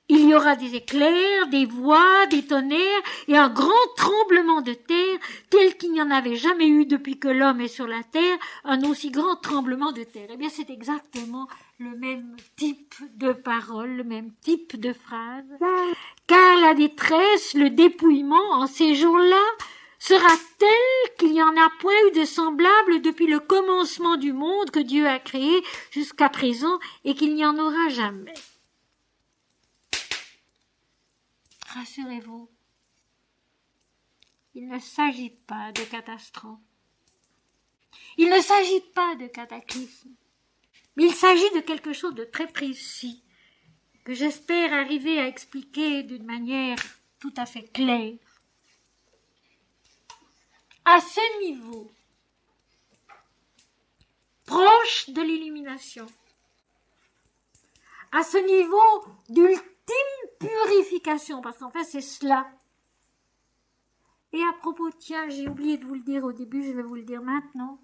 Il y aura des éclairs, des voix, des tonnerres et un grand tremblement de terre tel qu'il n'y en avait jamais eu depuis que l'homme est sur la terre, un aussi grand tremblement de terre. Eh bien, c'est exactement le même type de parole, le même type de phrase. Car la détresse, le dépouillement en ces jours-là sera tel qu'il n'y en a point eu de semblable depuis le commencement du monde que Dieu a créé jusqu'à présent et qu'il n'y en aura jamais. Rassurez-vous, il ne s'agit pas de catastrophe. Il ne s'agit pas de cataclysme. Mais il s'agit de quelque chose de très précis que j'espère arriver à expliquer d'une manière tout à fait claire. À ce niveau, proche de l'illumination, à ce niveau d'ultime purification, parce qu'en fait c'est cela. Et à propos, tiens, j'ai oublié de vous le dire au début, je vais vous le dire maintenant.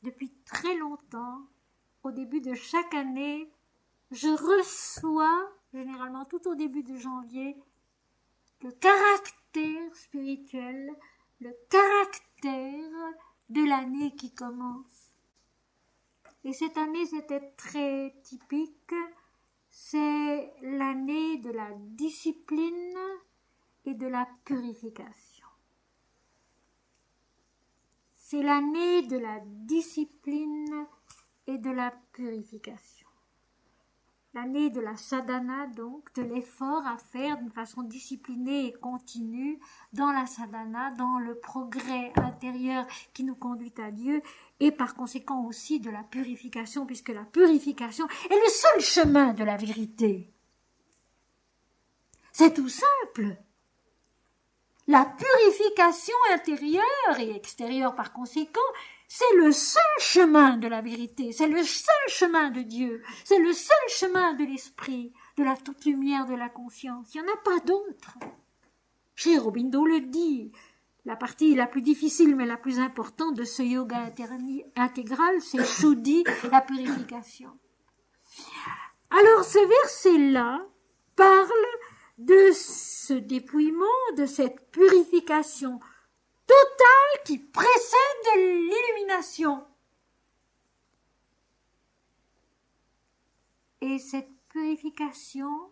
Depuis très longtemps, au début de chaque année, je reçois, généralement tout au début de janvier, le caractère spirituel, le caractère de l'année qui commence. Et cette année, c'était très typique. C'est l'année de la discipline et de la purification. C'est l'année de la discipline et de la purification. L'année de la sadhana, donc, de l'effort à faire d'une façon disciplinée et continue dans la sadhana, dans le progrès intérieur qui nous conduit à Dieu, et par conséquent aussi de la purification, puisque la purification est le seul chemin de la vérité. C'est tout simple. La purification intérieure et extérieure par conséquent, c'est le seul chemin de la vérité, c'est le seul chemin de Dieu, c'est le seul chemin de l'esprit, de la toute lumière de la conscience. Il n'y en a pas d'autre. Sri Aurobindo le dit, la partie la plus difficile mais la plus importante de ce yoga intégral, c'est Shuddhi, la purification. Alors ce verset-là parle de ce dépouillement, de cette purification totale qui précède l'illumination. Et cette purification,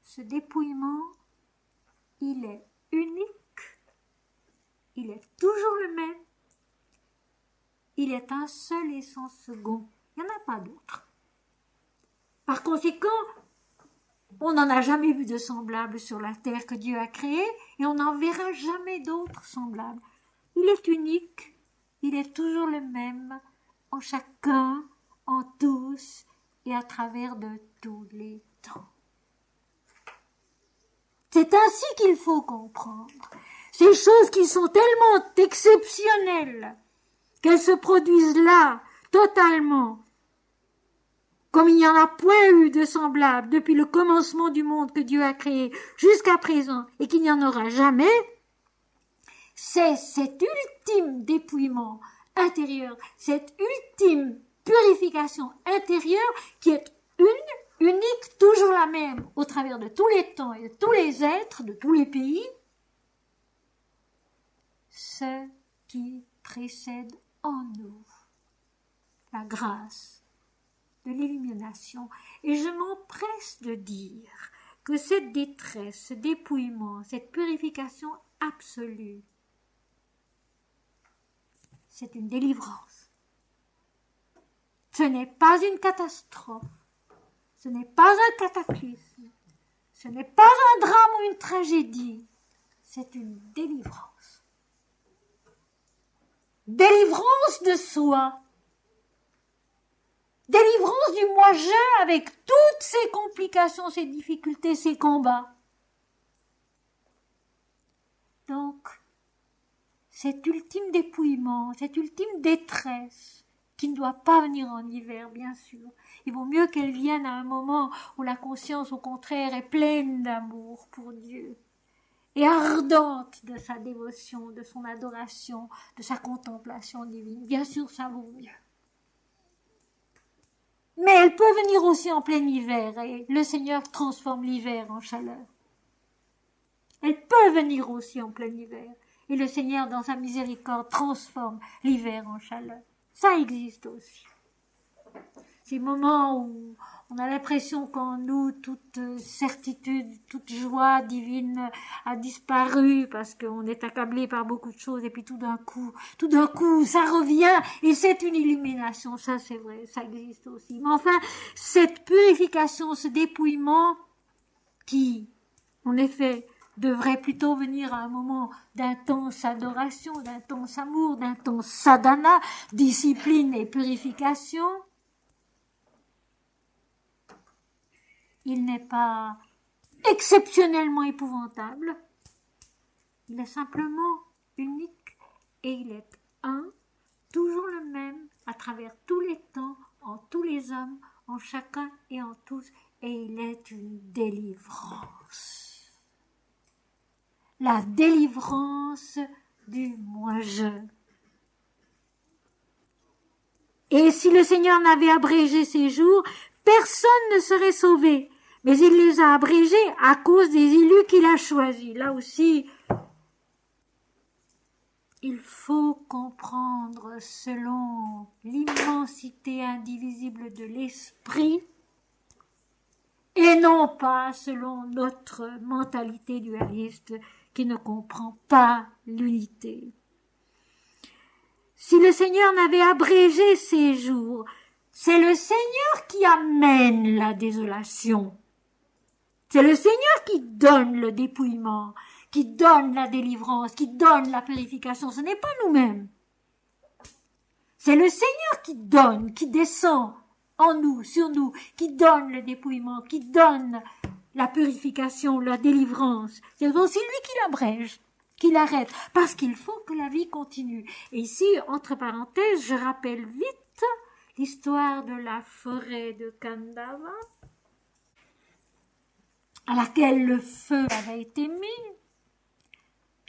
ce dépouillement, il est unique, il est toujours le même, il est un seul et sans second, il n'y en a pas d'autre. Par conséquent, on n'en a jamais vu de semblable sur la terre que Dieu a créée et on n'en verra jamais d'autres semblables. Il est unique, il est toujours le même en chacun, en tous et à travers de tous les temps. C'est ainsi qu'il faut comprendre ces choses qui sont tellement exceptionnelles qu'elles se produisent là, totalement, comme il n'y en a point eu de semblable depuis le commencement du monde que Dieu a créé jusqu'à présent et qu'il n'y en aura jamais, c'est cet ultime dépouillement intérieur, cette ultime purification intérieure qui est unique, toujours la même au travers de tous les temps et de tous les êtres, de tous les pays, ce qui précède en nous la grâce de l'illumination. Et je m'empresse de dire que cette détresse, ce dépouillement, cette purification absolue, c'est une délivrance. Ce n'est pas une catastrophe, ce n'est pas un cataclysme, ce n'est pas un drame ou une tragédie, c'est une délivrance. Délivrance de soi, délivrance du moi-je avec toutes ses complications, ses difficultés, ses combats. Donc, cet ultime dépouillement, cette ultime détresse, qui ne doit pas venir en hiver, bien sûr. Il vaut mieux qu'elle vienne à un moment où la conscience, au contraire, est pleine d'amour pour Dieu et ardente de sa dévotion, de son adoration, de sa contemplation divine. Bien sûr, ça vaut mieux. Mais elle peut venir aussi en plein hiver, et le Seigneur transforme l'hiver en chaleur. Elle peut venir aussi en plein hiver, et le Seigneur, dans sa miséricorde, transforme l'hiver en chaleur. Ça existe aussi. Ces moments où on a l'impression qu'en nous, toute certitude, toute joie divine a disparu parce qu'on est accablé par beaucoup de choses, et puis tout d'un coup, ça revient, et c'est une illumination. Ça, c'est vrai, ça existe aussi. Mais enfin, cette purification, ce dépouillement qui, en effet, devrait plutôt venir à un moment d'intense adoration, d'intense amour, d'intense sadhana, discipline et purification. Il n'est pas exceptionnellement épouvantable, il est simplement unique et il est un, toujours le même, à travers tous les temps, en tous les hommes, en chacun et en tous, et il est une délivrance. La délivrance du moi-je. Et si le Seigneur n'avait abrégé ces jours, personne ne serait sauvé. Mais il les a abrégés à cause des élus qu'il a choisis. Là aussi, il faut comprendre selon l'immensité indivisible de l'esprit et non pas selon notre mentalité dualiste qui ne comprend pas l'unité. Si le Seigneur n'avait abrégé ces jours, c'est le Seigneur qui amène la désolation. C'est le Seigneur qui donne le dépouillement, qui donne la délivrance, qui donne la purification. Ce n'est pas nous-mêmes. C'est le Seigneur qui donne, qui descend en nous, sur nous, qui donne le dépouillement, qui donne la purification, la délivrance. C'est aussi lui qui l'abrège, qui l'arrête, parce qu'il faut que la vie continue. Et ici, entre parenthèses, je rappelle vite l'histoire de la forêt de Kandava, à laquelle le feu avait été mis.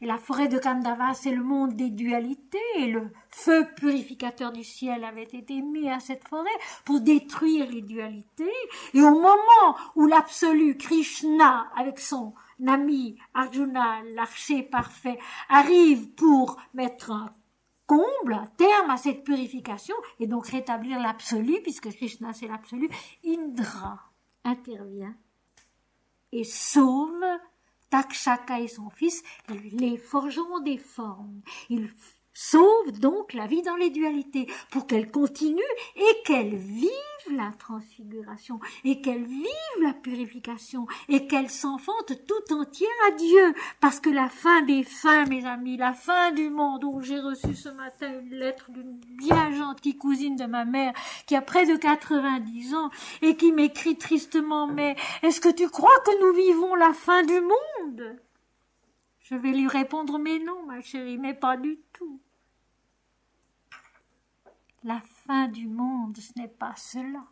Et la forêt de Kandava, c'est le monde des dualités, et le feu purificateur du ciel avait été mis à cette forêt pour détruire les dualités. Et au moment où l'absolu Krishna, avec son ami Arjuna, l'archer parfait, arrive pour mettre un comble, un terme à cette purification, et donc rétablir l'absolu, puisque Krishna c'est l'absolu, Indra intervient et sauve Takshaka et son fils, les forgeront des formes. Il sauve donc la vie dans les dualités pour qu'elle continue et qu'elle vive la transfiguration et qu'elle vive la purification et qu'elle s'enfante tout entière à Dieu. Parce que la fin des fins, mes amis, la fin du monde, où j'ai reçu ce matin une lettre d'une bien gentille cousine de ma mère qui a près de 90 ans et qui m'écrit tristement: mais est-ce que tu crois que nous vivons la fin du monde? Je vais lui répondre: mais non, ma chérie, mais pas du tout. La fin du monde, ce n'est pas cela.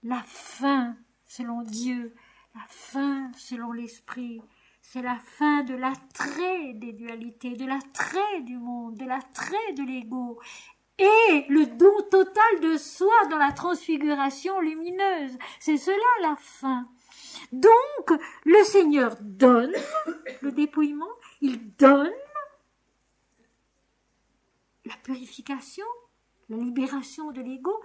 La fin, selon Dieu, la fin, selon l'esprit, c'est la fin de l'attrait des dualités, de l'attrait du monde, de l'attrait de l'ego, et le don total de soi dans la transfiguration lumineuse. C'est cela la fin. Donc, le Seigneur donne le dépouillement, il donne la purification, la libération de l'ego,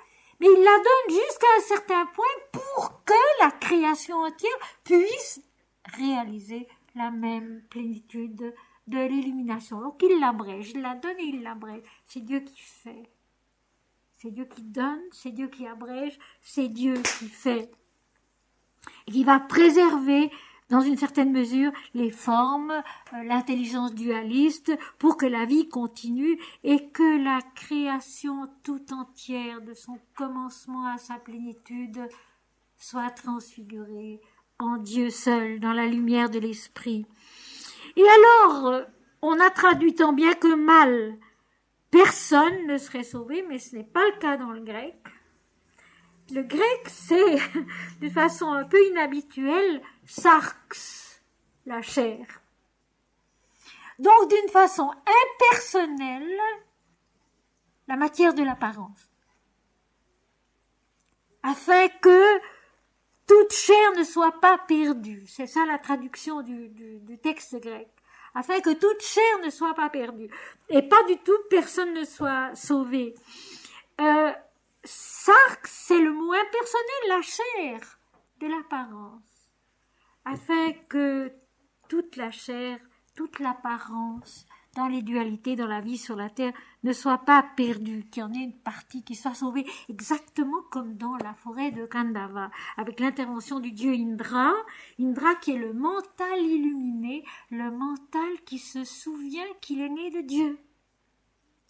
mais il la donne jusqu'à un certain point pour que la création entière puisse réaliser la même plénitude de l'illumination. Donc il l'abrège, il la donne et il l'abrège. C'est Dieu qui fait. C'est Dieu qui donne, c'est Dieu qui abrège, c'est Dieu qui fait. Et qui va préserver, dans une certaine mesure, les formes, l'intelligence dualiste, pour que la vie continue et que la création tout entière, de son commencement à sa plénitude, soit transfigurée en Dieu seul, dans la lumière de l'Esprit. Et alors, on a traduit tant bien que mal, personne ne serait sauvé, mais ce n'est pas le cas dans le grec. Le grec, c'est, de façon un peu inhabituelle, sarx, la chair. Donc, d'une façon impersonnelle, la matière de l'apparence. Afin que toute chair ne soit pas perdue. C'est ça la traduction du texte grec. Afin que toute chair ne soit pas perdue. Et pas du tout personne ne soit sauvé. Sarx, c'est le mot impersonnel, la chair de l'apparence. Afin que toute la chair, toute l'apparence, dans les dualités, dans la vie sur la terre, ne soit pas perdue, qu'il y en ait une partie qui soit sauvée, exactement comme dans la forêt de Kandava, avec l'intervention du dieu Indra, Indra qui est le mental illuminé, le mental qui se souvient qu'il est né de Dieu,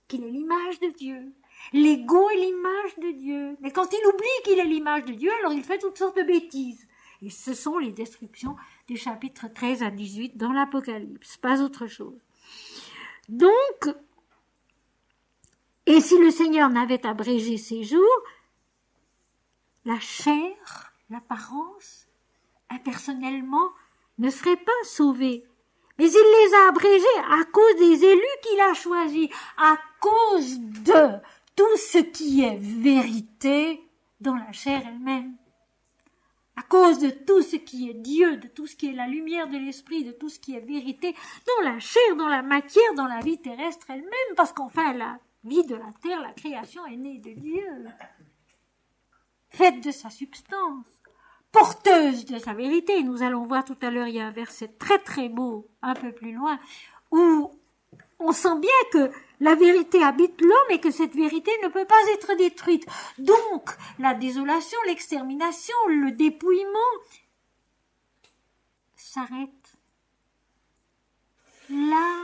qu'il est l'image de Dieu. L'ego est l'image de Dieu. Mais quand il oublie qu'il est l'image de Dieu, alors il fait toutes sortes de bêtises. Et ce sont les descriptions du chapitre 13 à 18 dans l'Apocalypse, pas autre chose. Donc, et si le Seigneur n'avait abrégé ces jours, la chair, l'apparence, impersonnellement, ne serait pas sauvée. Mais il les a abrégés à cause des élus qu'il a choisis, à cause de tout ce qui est vérité dans la chair elle-même. À cause de tout ce qui est Dieu, de tout ce qui est la lumière de l'esprit, de tout ce qui est vérité, dans la chair, dans la matière, dans la vie terrestre elle-même, parce qu'enfin la vie de la terre, la création est née de Dieu, faite de sa substance, porteuse de sa vérité. Nous allons voir tout à l'heure, il y a un verset très très beau, un peu plus loin, où on sent bien que la vérité habite l'homme et que cette vérité ne peut pas être détruite. Donc, la désolation, l'extermination, le dépouillement s'arrête là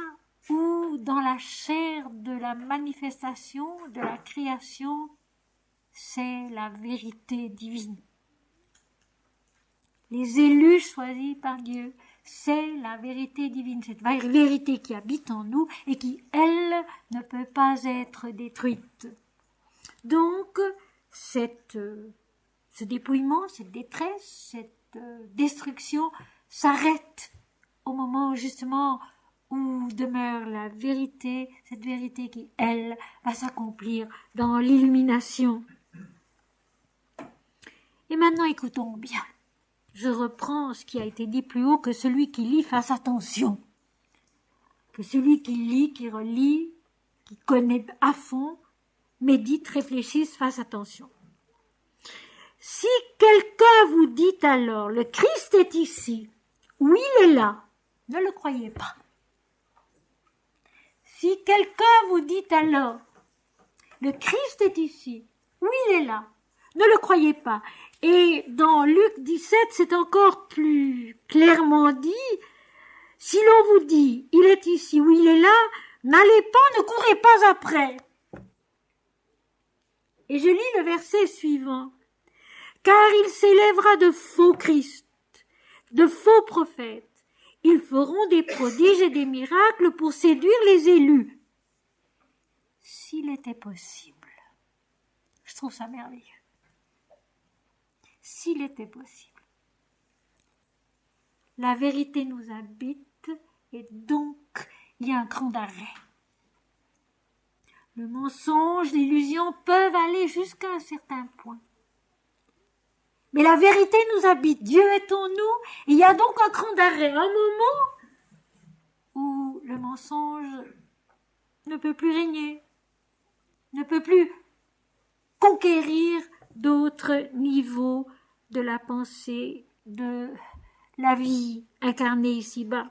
où, dans la chair de la manifestation, de la création, c'est la vérité divine. Les élus choisis par Dieu, c'est la vérité divine, cette vérité qui habite en nous et qui, elle, ne peut pas être détruite. Donc, ce dépouillement, cette détresse, cette destruction s'arrête au moment justement où demeure la vérité, cette vérité qui, elle, va s'accomplir dans l'illumination. Et maintenant, écoutons bien. Je reprends ce qui a été dit plus haut, que celui qui lit fasse attention. Que celui qui lit, qui relit, qui connaît à fond, médite, réfléchisse, fasse attention. Si quelqu'un vous dit alors, le Christ est ici, ou il est là, ne le croyez pas. Si quelqu'un vous dit alors, le Christ est ici, ou il est là, ne le croyez pas. Et dans Luc 17, c'est encore plus clairement dit, si l'on vous dit, il est ici ou il est là, n'allez pas, ne courez pas après. Et je lis le verset suivant. Car il s'élèvera de faux Christ, de faux prophètes. Ils feront des prodiges et des miracles pour séduire les élus. S'il était possible. Je trouve ça merveilleux. S'il était possible. La vérité nous habite et donc il y a un cran d'arrêt. Le mensonge, l'illusion peuvent aller jusqu'à un certain point. Mais la vérité nous habite, Dieu est en nous, et il y a donc un cran d'arrêt, un moment où le mensonge ne peut plus régner, ne peut plus conquérir d'autres niveaux de la pensée, de la vie incarnée ici-bas.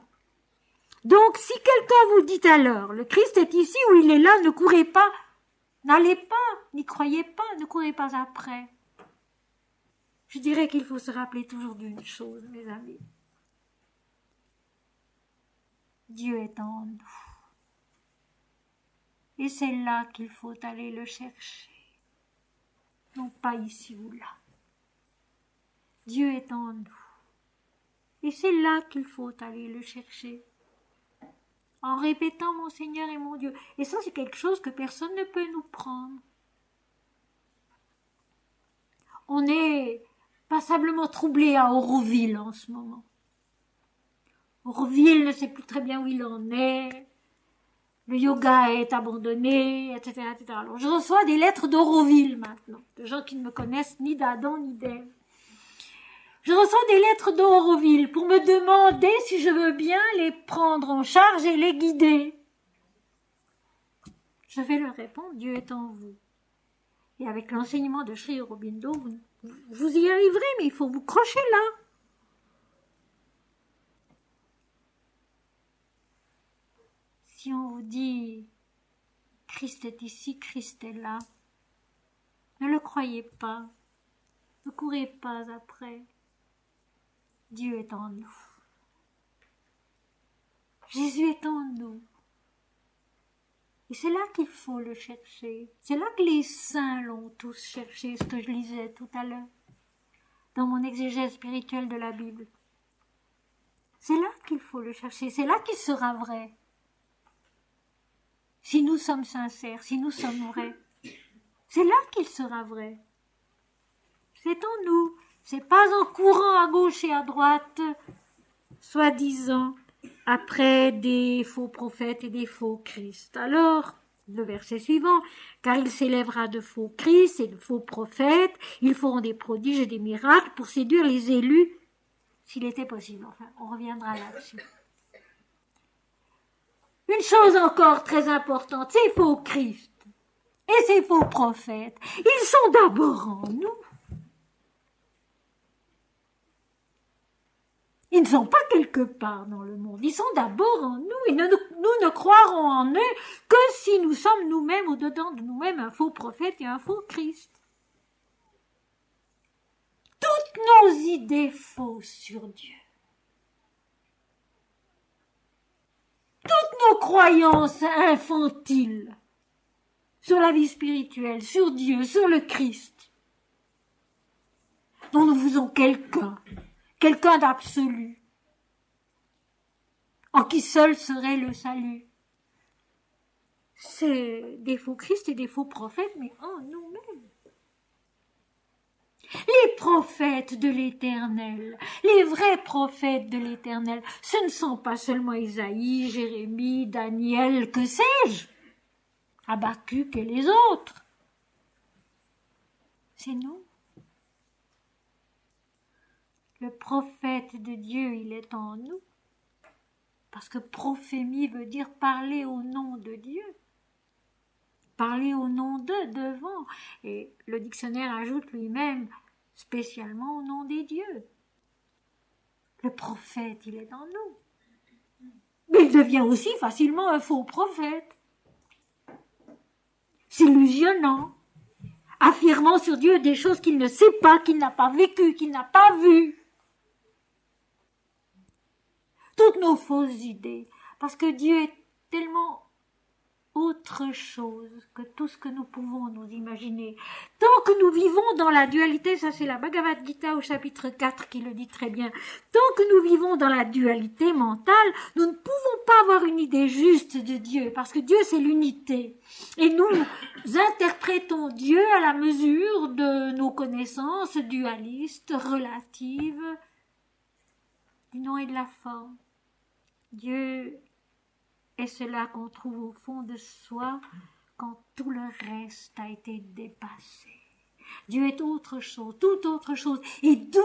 Donc, si quelqu'un vous dit alors, le Christ est ici ou il est là, ne courez pas, n'allez pas, n'y croyez pas, ne courez pas après. Je dirais qu'il faut se rappeler toujours d'une chose, mes amis. Dieu est en nous. Et c'est là qu'il faut aller le chercher. Non pas ici ou là. Dieu est en nous. Et c'est là qu'il faut aller le chercher. En répétant mon Seigneur et mon Dieu. Et ça, c'est quelque chose que personne ne peut nous prendre. On est passablement troublé à Auroville en ce moment. Auroville ne sait plus très bien où il en est. Le yoga est abandonné, etc., etc. Alors, je reçois des lettres d'Auroville maintenant, de gens qui ne me connaissent ni d'Adam ni d'Ève. Je reçois des lettres d'Auroville pour me demander si je veux bien les prendre en charge et les guider. Je vais leur répondre, Dieu est en vous. Et avec l'enseignement de Sri Aurobindo, vous y arriverez, mais il faut vous crocher là. Si on vous dit Christ est ici, Christ est là, ne le croyez pas, ne courez pas après. Dieu est en nous. Jésus est en nous. Et c'est là qu'il faut le chercher. C'est là que les saints l'ont tous cherché, ce que je lisais tout à l'heure, dans mon exégèse spirituelle de la Bible. C'est là qu'il faut le chercher, c'est là qu'il sera vrai. Si nous sommes sincères, si nous sommes vrais, c'est là qu'il sera vrai. C'est en nous, c'est pas en courant à gauche et à droite, soi-disant, après des faux prophètes et des faux Christ. Alors, le verset suivant, car il s'élèvera de faux Christ et de faux prophètes, ils feront des prodiges et des miracles pour séduire les élus, s'il était possible. Enfin, on reviendra là-dessus. Une chose encore très importante, ces faux Christ et ces faux prophètes, ils sont d'abord en nous. Ils ne sont pas quelque part dans le monde, ils sont d'abord en nous et nous ne croirons en eux que si nous sommes nous-mêmes au-dedans de nous-mêmes un faux prophète et un faux Christ. Toutes nos idées fausses sur Dieu, toutes nos croyances infantiles sur la vie spirituelle, sur Dieu, sur le Christ, dont nous faisons quelqu'un d'absolu, en qui seul serait le salut. C'est des faux Christ et des faux prophètes, mais en nous-mêmes. Les prophètes de l'Éternel, les vrais prophètes de l'Éternel, ce ne sont pas seulement Isaïe, Jérémie, Daniel, que sais-je, Habacuc et les autres. C'est nous. Le prophète de Dieu, il est en nous. Parce que prophémie veut dire parler au nom de Dieu. Parler au nom d'eux, devant. Et le dictionnaire ajoute lui-même spécialement au nom des dieux. Le prophète, il est en nous. Mais il devient aussi facilement un faux prophète. S'illusionnant, affirmant sur Dieu des choses qu'il ne sait pas, qu'il n'a pas vécues, qu'il n'a pas vues. Toutes nos fausses idées, parce que Dieu est tellement autre chose que tout ce que nous pouvons nous imaginer. Tant que nous vivons dans la dualité, ça c'est la Bhagavad Gita au chapitre 4 qui le dit très bien, tant que nous vivons dans la dualité mentale, nous ne pouvons pas avoir une idée juste de Dieu, parce que Dieu c'est l'unité. Et nous interprétons Dieu à la mesure de nos connaissances dualistes, relatives, du nom et de la forme. Dieu est cela qu'on trouve au fond de soi quand tout le reste a été dépassé. Dieu est autre chose, tout autre chose, et doit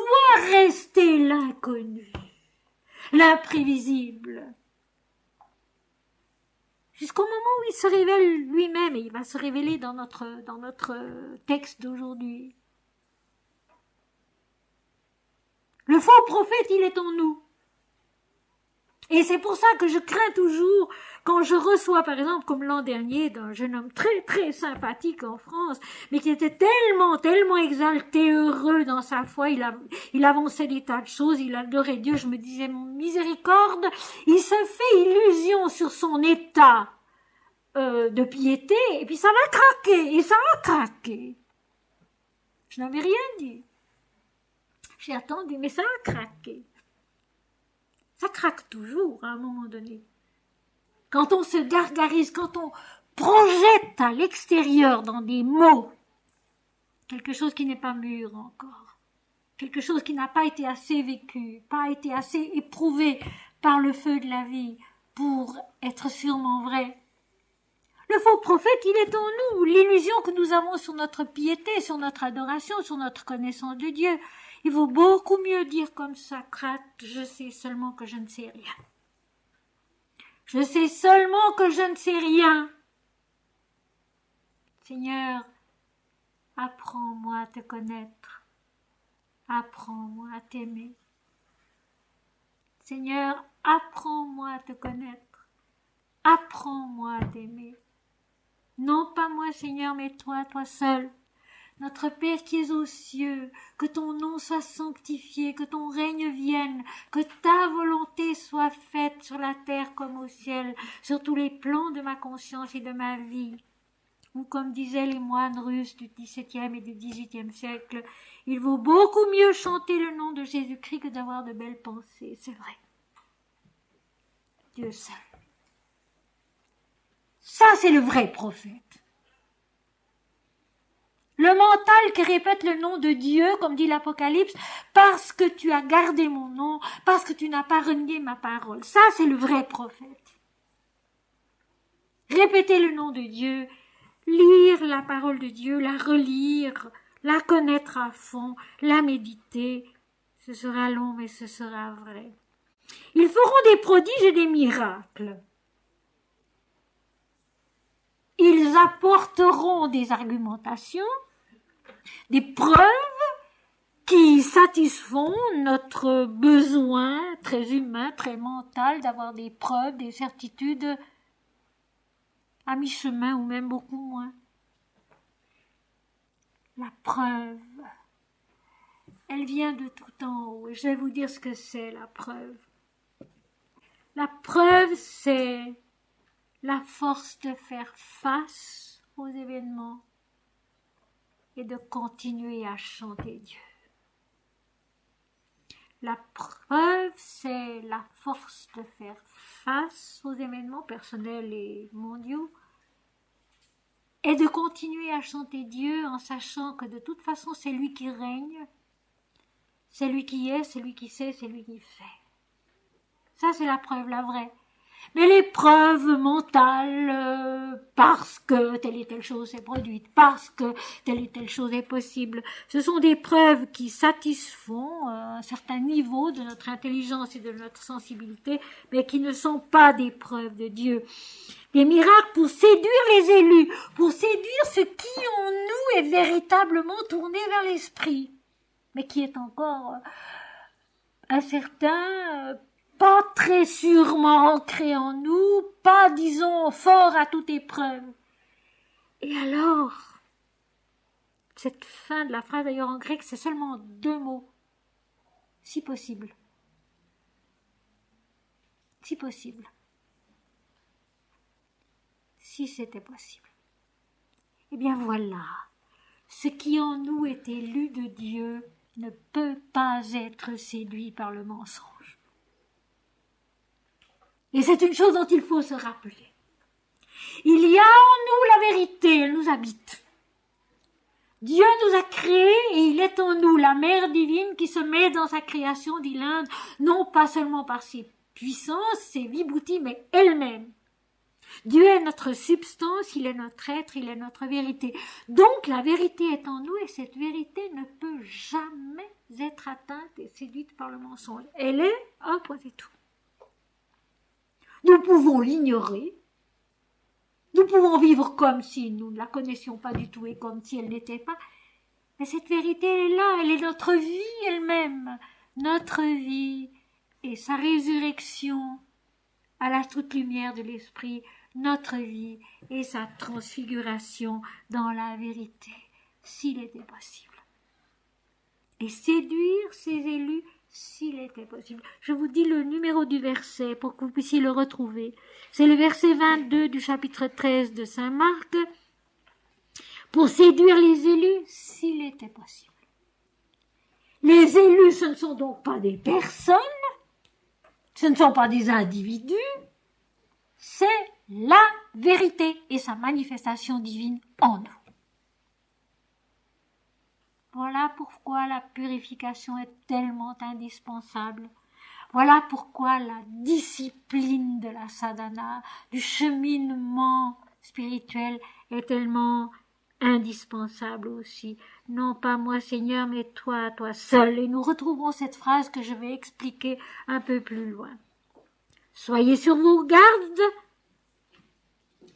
rester l'inconnu, l'imprévisible, jusqu'au moment où il se révèle lui-même, et il va se révéler dans notre texte d'aujourd'hui. Le faux prophète, il est en nous. Et c'est pour ça que je crains toujours, quand je reçois, par exemple, comme l'an dernier, d'un jeune homme très, très sympathique en France, mais qui était tellement, tellement exalté, heureux dans sa foi, il avançait des tas de choses, il adorait Dieu, je me disais, miséricorde, il se fait illusion sur son état de piété, et puis ça va craquer, et ça a craqué. Je n'avais rien dit. J'ai attendu, mais ça a craqué. Ça craque toujours à un moment donné. Quand on se gargarise, quand on projette à l'extérieur dans des mots quelque chose qui n'est pas mûr encore, quelque chose qui n'a pas été assez vécu, pas été assez éprouvé par le feu de la vie pour être sûrement vrai. Le faux prophète, il est en nous. L'illusion que nous avons sur notre piété, sur notre adoration, sur notre connaissance de Dieu. Il vaut beaucoup mieux dire comme Socrate, je sais seulement que je ne sais rien. Je sais seulement que je ne sais rien. Seigneur, apprends-moi à te connaître. Apprends-moi à t'aimer. Seigneur, apprends-moi à te connaître. Apprends-moi à t'aimer. Non pas moi, Seigneur, mais toi, toi seul. Notre Père qui es aux cieux, que ton nom soit sanctifié, que ton règne vienne, que ta volonté soit faite sur la terre comme au ciel, sur tous les plans de ma conscience et de ma vie. Ou comme disaient les moines russes du XVIIe et du XVIIIe siècle, il vaut beaucoup mieux chanter le nom de Jésus-Christ que d'avoir de belles pensées. C'est vrai. Dieu seul. Ça, c'est le vrai prophète. Le mental qui répète le nom de Dieu, comme dit l'Apocalypse, parce que tu as gardé mon nom, parce que tu n'as pas renié ma parole. Ça, c'est le vrai prophète. Répéter le nom de Dieu, lire la parole de Dieu, la relire, la connaître à fond, la méditer. Ce sera long, mais ce sera vrai. Ils feront des prodiges et des miracles. Ils apporteront des argumentations, des preuves qui satisfont notre besoin très humain, très mental d'avoir des preuves, des certitudes à mi-chemin ou même beaucoup moins. La preuve, elle vient de tout en haut et je vais vous dire ce que c'est la preuve. La preuve, c'est la force de faire face aux événements et de continuer à chanter Dieu. La preuve, c'est la force de faire face aux événements personnels et mondiaux et de continuer à chanter Dieu en sachant que de toute façon, c'est lui qui règne, c'est lui qui est, c'est lui qui sait, c'est lui qui fait. Ça, c'est la preuve, la vraie. Mais les preuves mentales, parce que telle et telle chose est produite, parce que telle et telle chose est possible, ce sont des preuves qui satisfont un certain niveau de notre intelligence et de notre sensibilité, mais qui ne sont pas des preuves de Dieu. Des miracles pour séduire les élus, pour séduire ce qui en nous est véritablement tourné vers l'esprit, mais qui est encore incertain, pas très sûrement ancré en nous, pas, disons, fort à toute épreuve. Et alors, cette fin de la phrase, d'ailleurs en grec, c'est seulement 2 mots. Si possible. Si possible. Si c'était possible. Eh bien voilà, ce qui en nous est élu de Dieu ne peut pas être séduit par le mensonge. Et c'est une chose dont il faut se rappeler. Il y a en nous la vérité, elle nous habite. Dieu nous a créés et il est en nous, la mère divine qui se met dans sa création, dit l'Inde, non pas seulement par ses puissances, ses vibhutis, mais elle-même. Dieu est notre substance, il est notre être, il est notre vérité. Donc la vérité est en nous et cette vérité ne peut jamais être atteinte et séduite par le mensonge. Elle est un point et tout. Nous pouvons l'ignorer, nous pouvons vivre comme si nous ne la connaissions pas du tout et comme si elle n'était pas, mais cette vérité elle est là, elle est notre vie elle-même, notre vie et sa résurrection à la toute lumière de l'Esprit, notre vie et sa transfiguration dans la vérité, s'il était possible. Et séduire ses élus, s'il était possible. Je vous dis le numéro du verset pour que vous puissiez le retrouver. C'est le verset 22 du chapitre 13 de Saint Marc. Pour séduire les élus, s'il était possible. Les élus, ce ne sont donc pas des personnes, ce ne sont pas des individus, c'est la vérité et sa manifestation divine en nous. Voilà pourquoi la purification est tellement indispensable. Voilà pourquoi la discipline de la sadhana, du cheminement spirituel est tellement indispensable aussi. Non pas moi Seigneur, mais toi seul. Et nous retrouvons cette phrase que je vais expliquer un peu plus loin. Soyez sur vos gardes.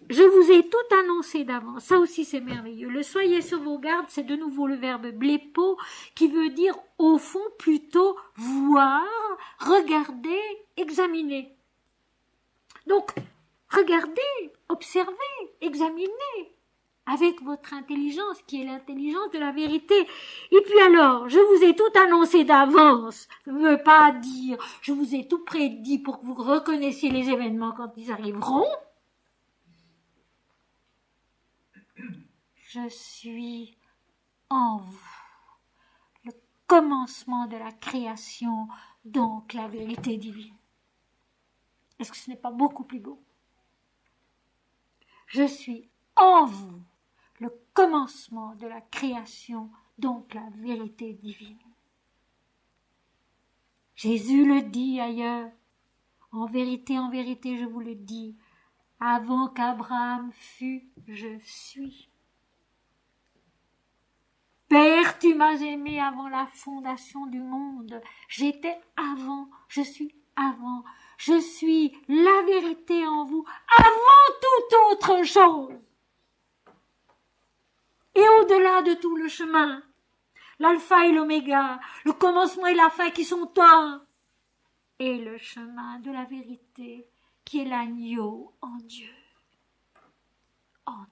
Je vous ai tout annoncé d'avance. Ça aussi c'est merveilleux. Le soyez sur vos gardes, c'est de nouveau le verbe blepo qui veut dire au fond plutôt voir, regarder, examiner. Donc, regardez, observez, examinez avec votre intelligence qui est l'intelligence de la vérité. Et puis alors, je vous ai tout annoncé d'avance. Je ne veux pas dire, je vous ai tout prédit pour que vous reconnaissiez les événements quand ils arriveront. Je suis en vous, le commencement de la création, donc la vérité divine. Est-ce que ce n'est pas beaucoup plus beau? Je suis en vous, le commencement de la création, donc la vérité divine. Jésus le dit ailleurs, en vérité, je vous le dis, avant qu'Abraham fût, je suis. Père, tu m'as aimé avant la fondation du monde. J'étais avant, je suis avant. Je suis la vérité en vous, avant toute autre chose. Et au-delà de tout le chemin, l'alpha et l'oméga, le commencement et la fin qui sont un, et le chemin de la vérité qui est l'agneau en Dieu, en nous.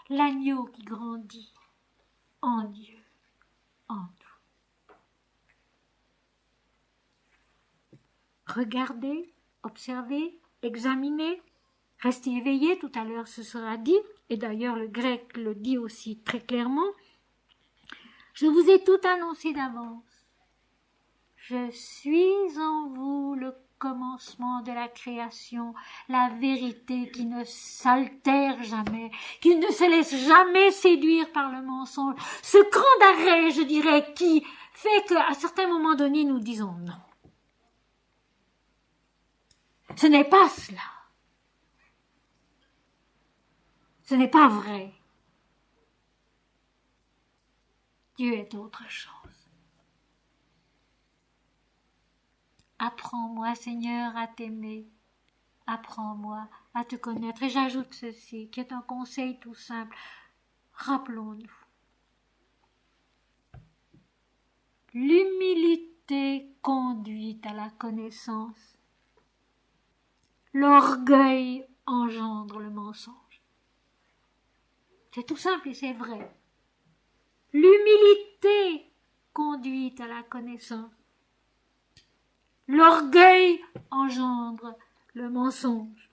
L'agneau qui grandit en Dieu, en nous. Regardez, observez, examinez, restez éveillés, tout à l'heure ce sera dit, et d'ailleurs le grec le dit aussi très clairement. Je vous ai tout annoncé d'avance. Je suis en vous le commencement de la création, la vérité qui ne s'altère jamais, qui ne se laisse jamais séduire par le mensonge. Ce cran d'arrêt, je dirais, qui fait qu'à certains moments donnés, nous disons non. Ce n'est pas cela. Ce n'est pas vrai. Dieu est autre chose. Apprends-moi, Seigneur, à t'aimer. Apprends-moi à te connaître. Et j'ajoute ceci, qui est un conseil tout simple. Rappelons-nous. L'humilité conduit à la connaissance. L'orgueil engendre le mensonge. C'est tout simple et c'est vrai. L'humilité conduit à la connaissance. L'orgueil engendre le mensonge.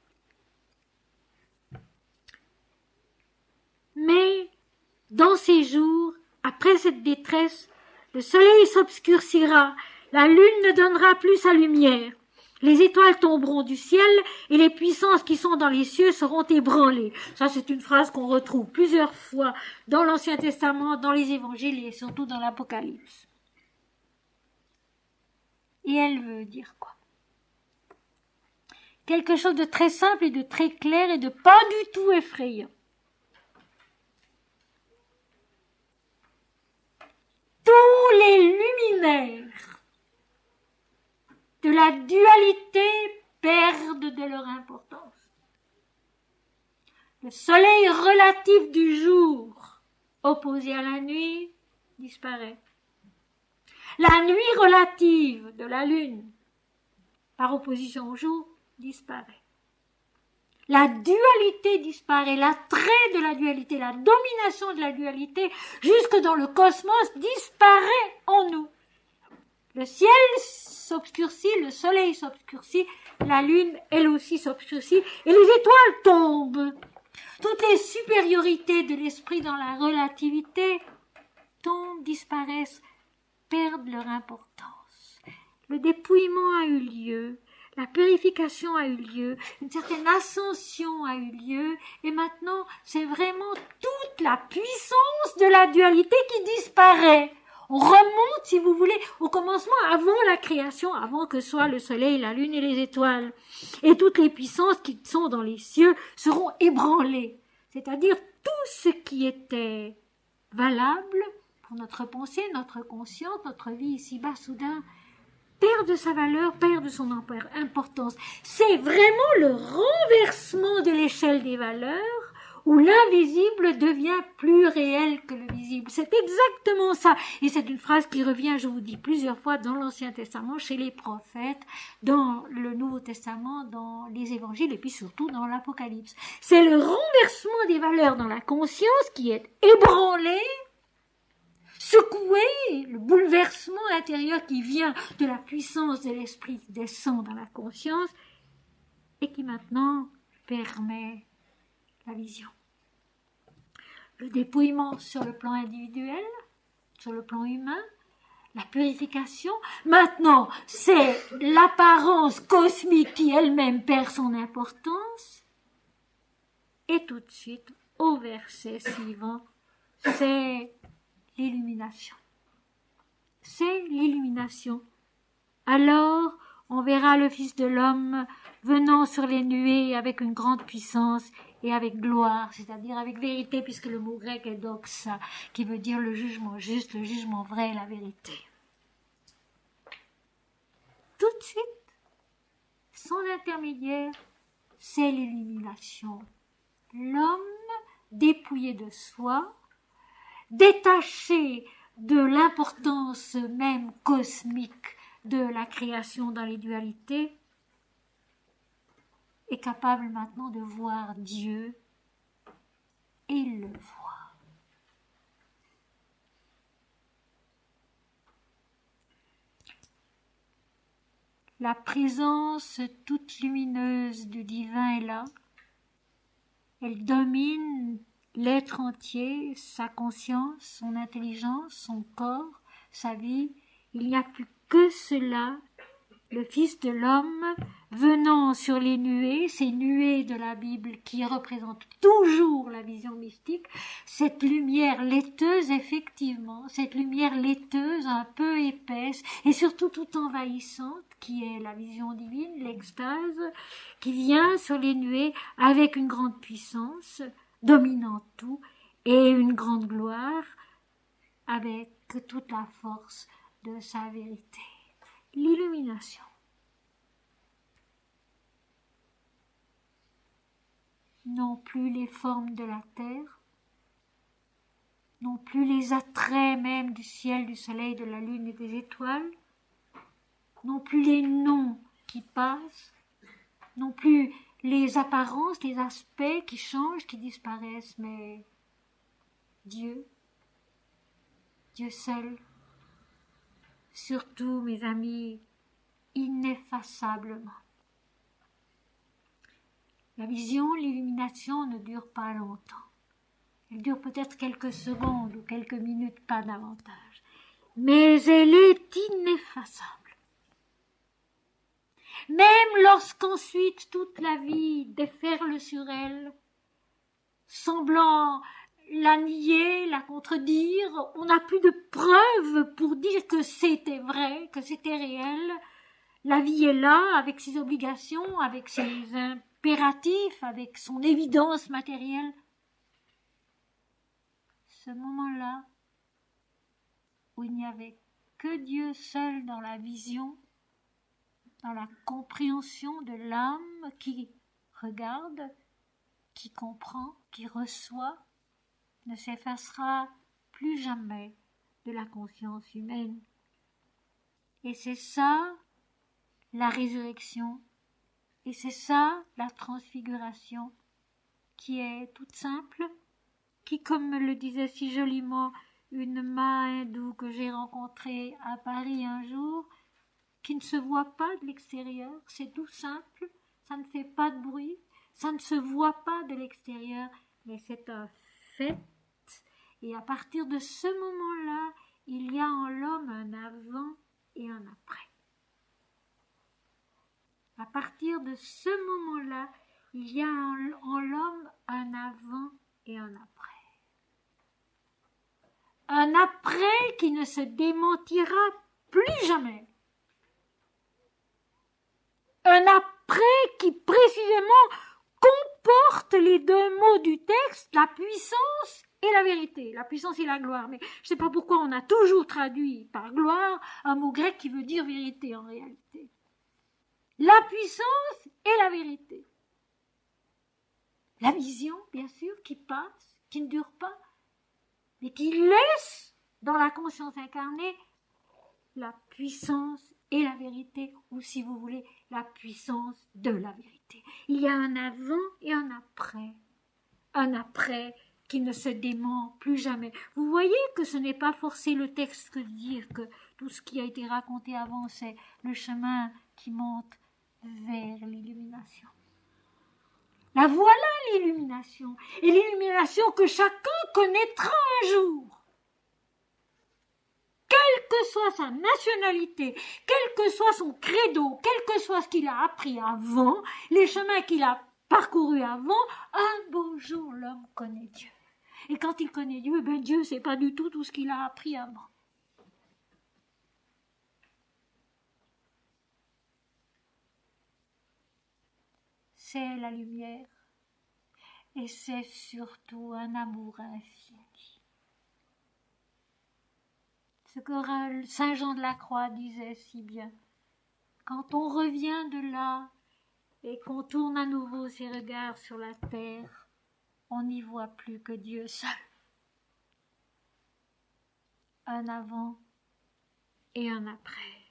Mais, dans ces jours, après cette détresse, le soleil s'obscurcira, la lune ne donnera plus sa lumière, les étoiles tomberont du ciel et les puissances qui sont dans les cieux seront ébranlées. Ça, c'est une phrase qu'on retrouve plusieurs fois dans l'Ancien Testament, dans les évangiles et surtout dans l'Apocalypse. Et elle veut dire quoi? Quelque chose de très simple et de très clair et de pas du tout effrayant. Tous les luminaires de la dualité perdent de leur importance. Le soleil relatif du jour, opposé à la nuit, disparaît. La nuit relative de la lune, par opposition au jour, disparaît. La dualité disparaît, l'attrait de la dualité, la domination de la dualité, jusque dans le cosmos, disparaît en nous. Le ciel s'obscurcit, le soleil s'obscurcit, la lune, elle aussi, s'obscurcit, et les étoiles tombent. Toutes les supériorités de l'esprit dans la relativité tombent, disparaissent, perdent leur importance. Le dépouillement a eu lieu, la purification a eu lieu, une certaine ascension a eu lieu, et maintenant, c'est vraiment toute la puissance de la dualité qui disparaît. On remonte, si vous voulez, au commencement, avant la création, avant que soient le soleil, la lune et les étoiles. Et toutes les puissances qui sont dans les cieux seront ébranlées. C'est-à-dire tout ce qui était valable pour notre pensée, notre conscience, notre vie ici-bas, soudain, perd de sa valeur, perd de son importance. C'est vraiment le renversement de l'échelle des valeurs où l'invisible devient plus réel que le visible. C'est exactement ça. Et c'est une phrase qui revient, je vous dis, plusieurs fois dans l'Ancien Testament, chez les prophètes, dans le Nouveau Testament, dans les évangiles et puis surtout dans l'Apocalypse. C'est le renversement des valeurs dans la conscience qui est ébranlé, secoué, le bouleversement intérieur qui vient de la puissance de l'esprit qui descend dans la conscience et qui maintenant permet la vision. Le dépouillement sur le plan individuel, sur le plan humain, la purification. Maintenant, c'est l'apparence cosmique qui elle-même perd son importance. Et tout de suite, au verset suivant, c'est l'illumination. C'est l'illumination. Alors, on verra le Fils de l'homme venant sur les nuées avec une grande puissance et avec gloire, c'est-à-dire avec vérité, puisque le mot grec est doxa, qui veut dire le jugement juste, le jugement vrai, la vérité. Tout de suite, sans intermédiaire, c'est l'illumination. L'homme dépouillé de soi, détaché de l'importance même cosmique de la création dans les dualités, est capable maintenant de voir Dieu, et il le voit. La présence toute lumineuse du divin est là. Elle domine l'être entier, sa conscience, son intelligence, son corps, sa vie. Il n'y a plus que cela. Le Fils de l'homme venant sur les nuées, ces nuées de la Bible qui représentent toujours la vision mystique, cette lumière laiteuse, effectivement, cette lumière laiteuse un peu épaisse et surtout tout envahissante, qui est la vision divine, l'extase, qui vient sur les nuées avec une grande puissance, dominant tout, et une grande gloire, avec toute la force de sa vérité. L'illumination. Non plus les formes de la terre, non plus les attraits même du ciel, du soleil, de la lune et des étoiles, non plus les noms qui passent, non plus les apparences, les aspects qui changent, qui disparaissent, mais Dieu, Dieu seul, surtout, mes amis, ineffaçablement. La vision, l'illumination ne dure pas longtemps. Elle dure peut-être quelques secondes ou quelques minutes, pas davantage. Mais elle est ineffaçable. Même lorsqu'ensuite toute la vie déferle sur elle, semblant la nier, la contredire, on n'a plus de preuves pour dire que c'était vrai, que c'était réel. La vie est là, avec ses obligations, avec ses impératifs, avec son évidence matérielle. Ce moment-là, où il n'y avait que Dieu seul dans la vision, dans la compréhension de l'âme qui regarde, qui comprend, qui reçoit, ne s'effacera plus jamais de la conscience humaine. Et c'est ça la résurrection. Et c'est ça la transfiguration, qui est toute simple, qui, comme me le disait si joliment une ma hindoue que j'ai rencontrée à Paris un jour, qui ne se voit pas de l'extérieur, c'est tout simple, ça ne fait pas de bruit, ça ne se voit pas de l'extérieur, mais c'est un fait. Et à partir de ce moment-là, il y a en l'homme un avant et un après. À partir de ce moment-là, il y a en l'homme un avant et un après. Un après qui ne se démentira plus jamais. Un après qui précisément comporte les deux mots du texte, la puissance et la vérité, la puissance et la gloire. Mais je ne sais pas pourquoi on a toujours traduit par gloire un mot grec qui veut dire vérité en réalité. La puissance et la vérité. La vision, bien sûr, qui passe, qui ne dure pas, mais qui laisse dans la conscience incarnée la puissance et la vérité, ou si vous voulez, la puissance de la vérité. Il y a un avant et un après qui ne se dément plus jamais. Vous voyez que ce n'est pas forcer le texte que de dire que tout ce qui a été raconté avant, c'est le chemin qui monte vers l'illumination. La voilà l'illumination, et l'illumination que chacun connaîtra un jour. Quelle que soit sa nationalité, quel que soit son credo, quel que soit ce qu'il a appris avant, les chemins qu'il a parcourus avant, un beau jour l'homme connaît Dieu. Et quand il connaît Dieu, Dieu c'est pas du tout ce qu'il a appris avant. C'est la lumière, et c'est surtout un amour infini. Ce que Saint Jean de la Croix disait si bien, quand on revient de là et qu'on tourne à nouveau ses regards sur la terre, on n'y voit plus que Dieu seul. Un avant et un après.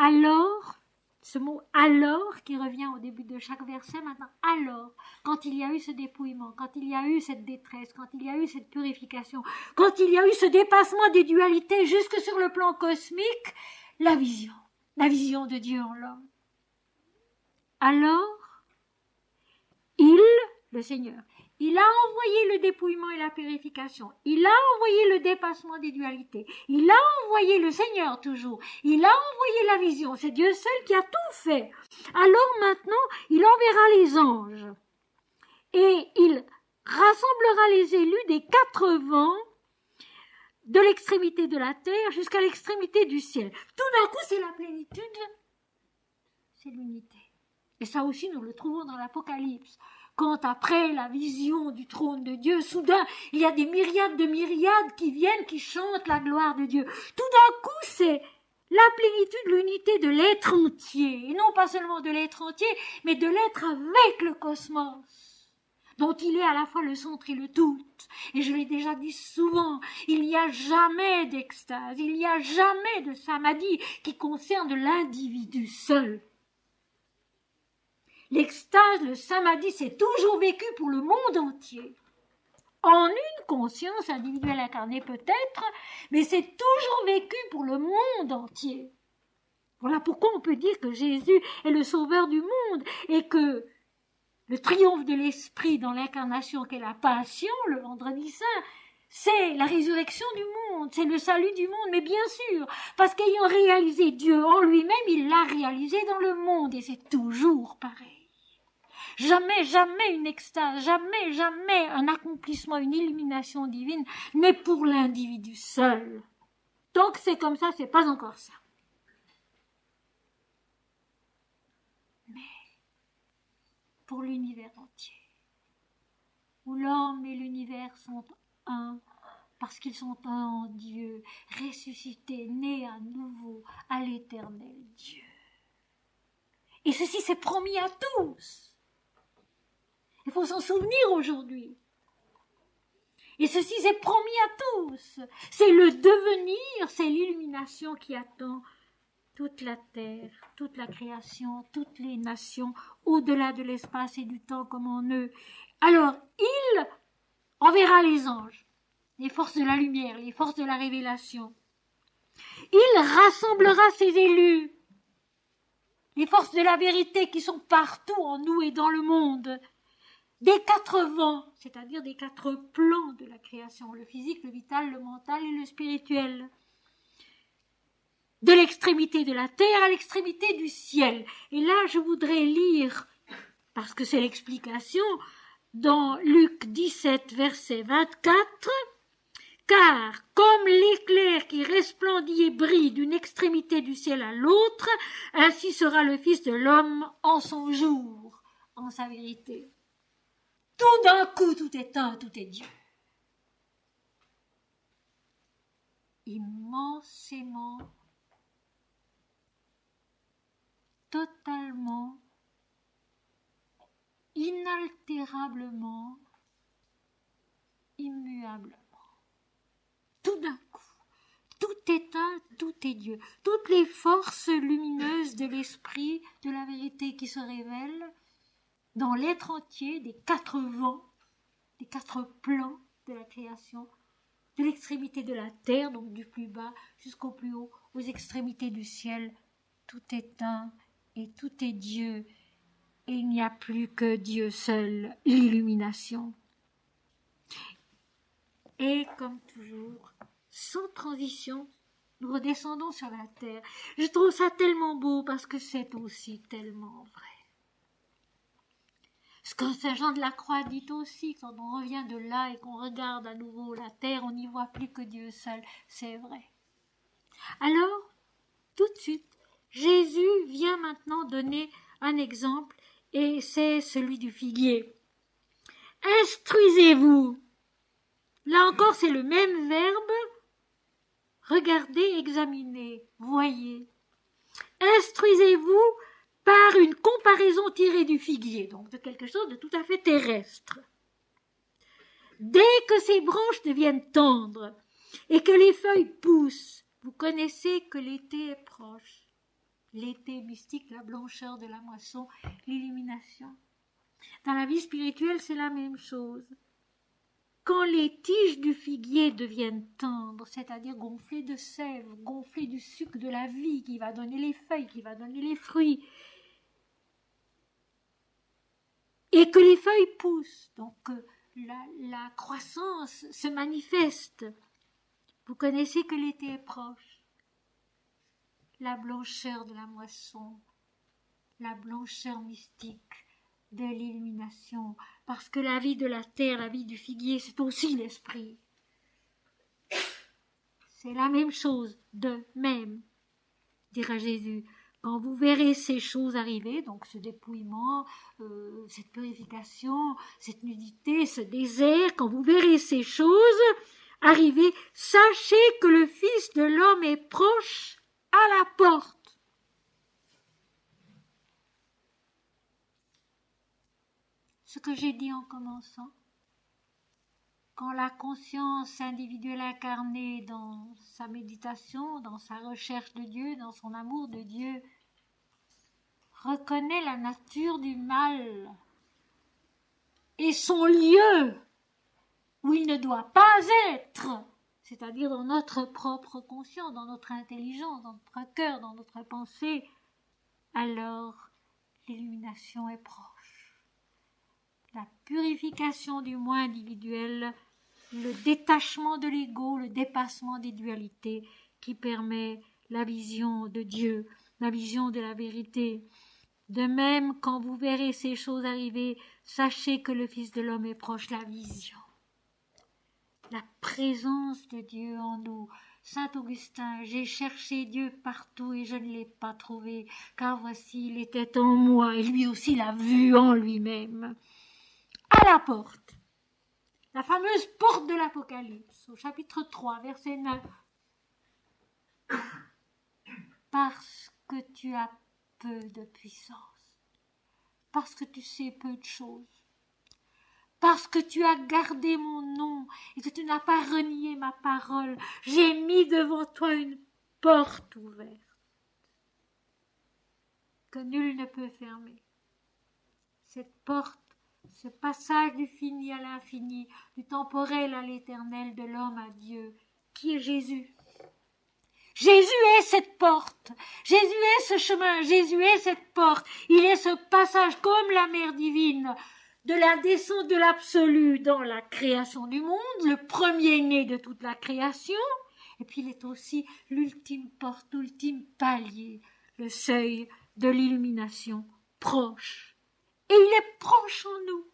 Alors, ce mot « alors » qui revient au début de chaque verset, maintenant, alors, quand il y a eu ce dépouillement, quand il y a eu cette détresse, quand il y a eu cette purification, quand il y a eu ce dépassement des dualités jusque sur le plan cosmique, la vision de Dieu en l'homme. Alors, le Seigneur, il a envoyé le dépouillement et la purification. Il a envoyé le dépassement des dualités. Il a envoyé le Seigneur toujours. Il a envoyé la vision. C'est Dieu seul qui a tout fait. Alors maintenant, il enverra les anges. Et il rassemblera les élus des 4 vents de l'extrémité de la terre jusqu'à l'extrémité du ciel. Tout d'un coup, c'est la plénitude, c'est l'unité. Et ça aussi, nous le trouvons dans l'Apocalypse. Quand après la vision du trône de Dieu, soudain, il y a des myriades de myriades qui viennent, qui chantent la gloire de Dieu. Tout d'un coup, c'est la plénitude, l'unité de l'être entier. Et non pas seulement de l'être entier, mais de l'être avec le cosmos, dont il est à la fois le centre et le tout. Et je l'ai déjà dit souvent, il n'y a jamais d'extase, il n'y a jamais de samadhi qui concerne l'individu seul. L'extase, le samadhi, c'est toujours vécu pour le monde entier. En une conscience individuelle incarnée peut-être, mais c'est toujours vécu pour le monde entier. Voilà pourquoi on peut dire que Jésus est le sauveur du monde et que le triomphe de l'esprit dans l'incarnation qu'est la passion, le vendredi saint, c'est la résurrection du monde, c'est le salut du monde, mais bien sûr, parce qu'ayant réalisé Dieu en lui-même, il l'a réalisé dans le monde et c'est toujours pareil. Jamais, jamais une extase, jamais, jamais un accomplissement, une illumination divine n'est pour l'individu seul. Tant que c'est comme ça, c'est pas encore ça. Mais pour l'univers entier, où l'homme et l'univers sont un, parce qu'ils sont un en Dieu, ressuscités, nés à nouveau à l'éternel Dieu. Et ceci s'est promis à tous. Il faut s'en souvenir aujourd'hui. Et ceci c'est promis à tous. C'est le devenir, c'est l'illumination qui attend toute la terre, toute la création, toutes les nations, au-delà de l'espace et du temps comme en eux. Alors, il enverra les anges, les forces de la lumière, les forces de la révélation. Il rassemblera ses élus, les forces de la vérité qui sont partout en nous et dans le monde, des quatre vents, c'est-à-dire des quatre plans de la création, le physique, le vital, le mental et le spirituel. De l'extrémité de la terre à l'extrémité du ciel. Et là, je voudrais lire, parce que c'est l'explication, dans Luc 17, verset 24, « Car comme l'éclair qui resplendit et brille d'une extrémité du ciel à l'autre, ainsi sera le Fils de l'homme en son jour, en sa vérité. » Tout d'un coup, tout est un, tout est Dieu. Immensément, totalement, inaltérablement, immuablement. Tout d'un coup, tout est un, tout est Dieu. Toutes les forces lumineuses de l'esprit, de la vérité qui se révèlent dans l'être entier des quatre vents, des quatre plans de la création, de l'extrémité de la terre, donc du plus bas jusqu'au plus haut, aux extrémités du ciel. Tout est un et tout est Dieu. Et il n'y a plus que Dieu seul, l'illumination. Et comme toujours, sans transition, nous redescendons sur la terre. Je trouve ça tellement beau parce que c'est aussi tellement vrai. Ce que Saint Jean de la Croix dit aussi, quand on revient de là et qu'on regarde à nouveau la terre, on n'y voit plus que Dieu seul. C'est vrai. Alors, tout de suite, Jésus vient maintenant donner un exemple et c'est celui du figuier. Instruisez-vous. Là encore, c'est le même verbe. Regardez, examinez, voyez. Instruisez-vous par une comparaison tirée du figuier, donc de quelque chose de tout à fait terrestre. Dès que ses branches deviennent tendres et que les feuilles poussent, vous connaissez que l'été est proche. L'été mystique, la blancheur de la moisson, l'illumination. Dans la vie spirituelle, c'est la même chose. Quand les tiges du figuier deviennent tendres, c'est-à-dire gonflées de sève, gonflées du sucre de la vie qui va donner les feuilles, qui va donner les fruits, et que les feuilles poussent, donc la croissance se manifeste, vous connaissez que l'été est proche. La blancheur de la moisson, la blancheur mystique de l'illumination, parce que la vie de la terre, la vie du figuier, c'est aussi l'esprit. C'est la même chose, de même, dira Jésus. Quand vous verrez ces choses arriver, donc ce dépouillement, cette purification, cette nudité, ce désert, quand vous verrez ces choses arriver, sachez que le Fils de l'homme est proche à la porte. Ce que j'ai dit en commençant, quand la conscience individuelle incarnée dans sa méditation, dans sa recherche de Dieu, dans son amour de Dieu, reconnaît la nature du mal et son lieu où il ne doit pas être, c'est-à-dire dans notre propre conscience, dans notre intelligence, dans notre cœur, dans notre pensée, alors l'illumination est proche. La purification du moi individuel, le détachement de l'ego, le dépassement des dualités qui permet la vision de Dieu, la vision de la vérité. De même, quand vous verrez ces choses arriver, sachez que le Fils de l'homme est proche, la vision. La présence de Dieu en nous. Saint Augustin, j'ai cherché Dieu partout et je ne l'ai pas trouvé, car voici, il était en moi et lui aussi l'a vu en lui-même. À la porte. La fameuse porte de l'Apocalypse, au chapitre 3, verset 9. Parce que tu as peu de puissance, parce que tu sais peu de choses, parce que tu as gardé mon nom et que tu n'as pas renié ma parole, j'ai mis devant toi une porte ouverte que nul ne peut fermer. Cette porte, ce passage du fini à l'infini, du temporel à l'éternel, de l'homme à Dieu, qui est Jésus. Jésus est cette porte, Jésus est ce chemin, Jésus est cette porte, il est ce passage comme la mer divine, de la descente de l'absolu dans la création du monde, le premier-né de toute la création, et puis il est aussi l'ultime porte, l'ultime palier, le seuil de l'illumination proche. Et il est proche en nous.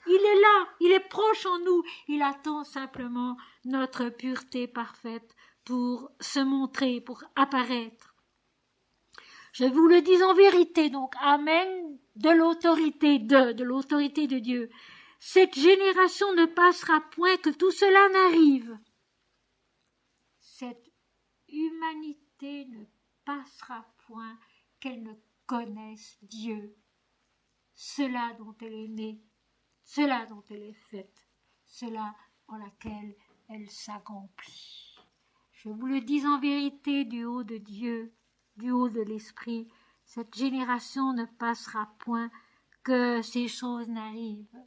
Il est là, il est proche en nous. Il attend simplement notre pureté parfaite pour se montrer, pour apparaître. Je vous le dis en vérité, donc, amen, de l'autorité de Dieu. Cette génération ne passera point que tout cela n'arrive. Cette humanité ne passera point qu'elle ne connaisse Dieu. Cela dont elle est née, cela dont elle est faite, cela en laquelle elle s'accomplit. Je vous le dis en vérité du haut de Dieu, du haut de l'Esprit, cette génération ne passera point que ces choses n'arrivent.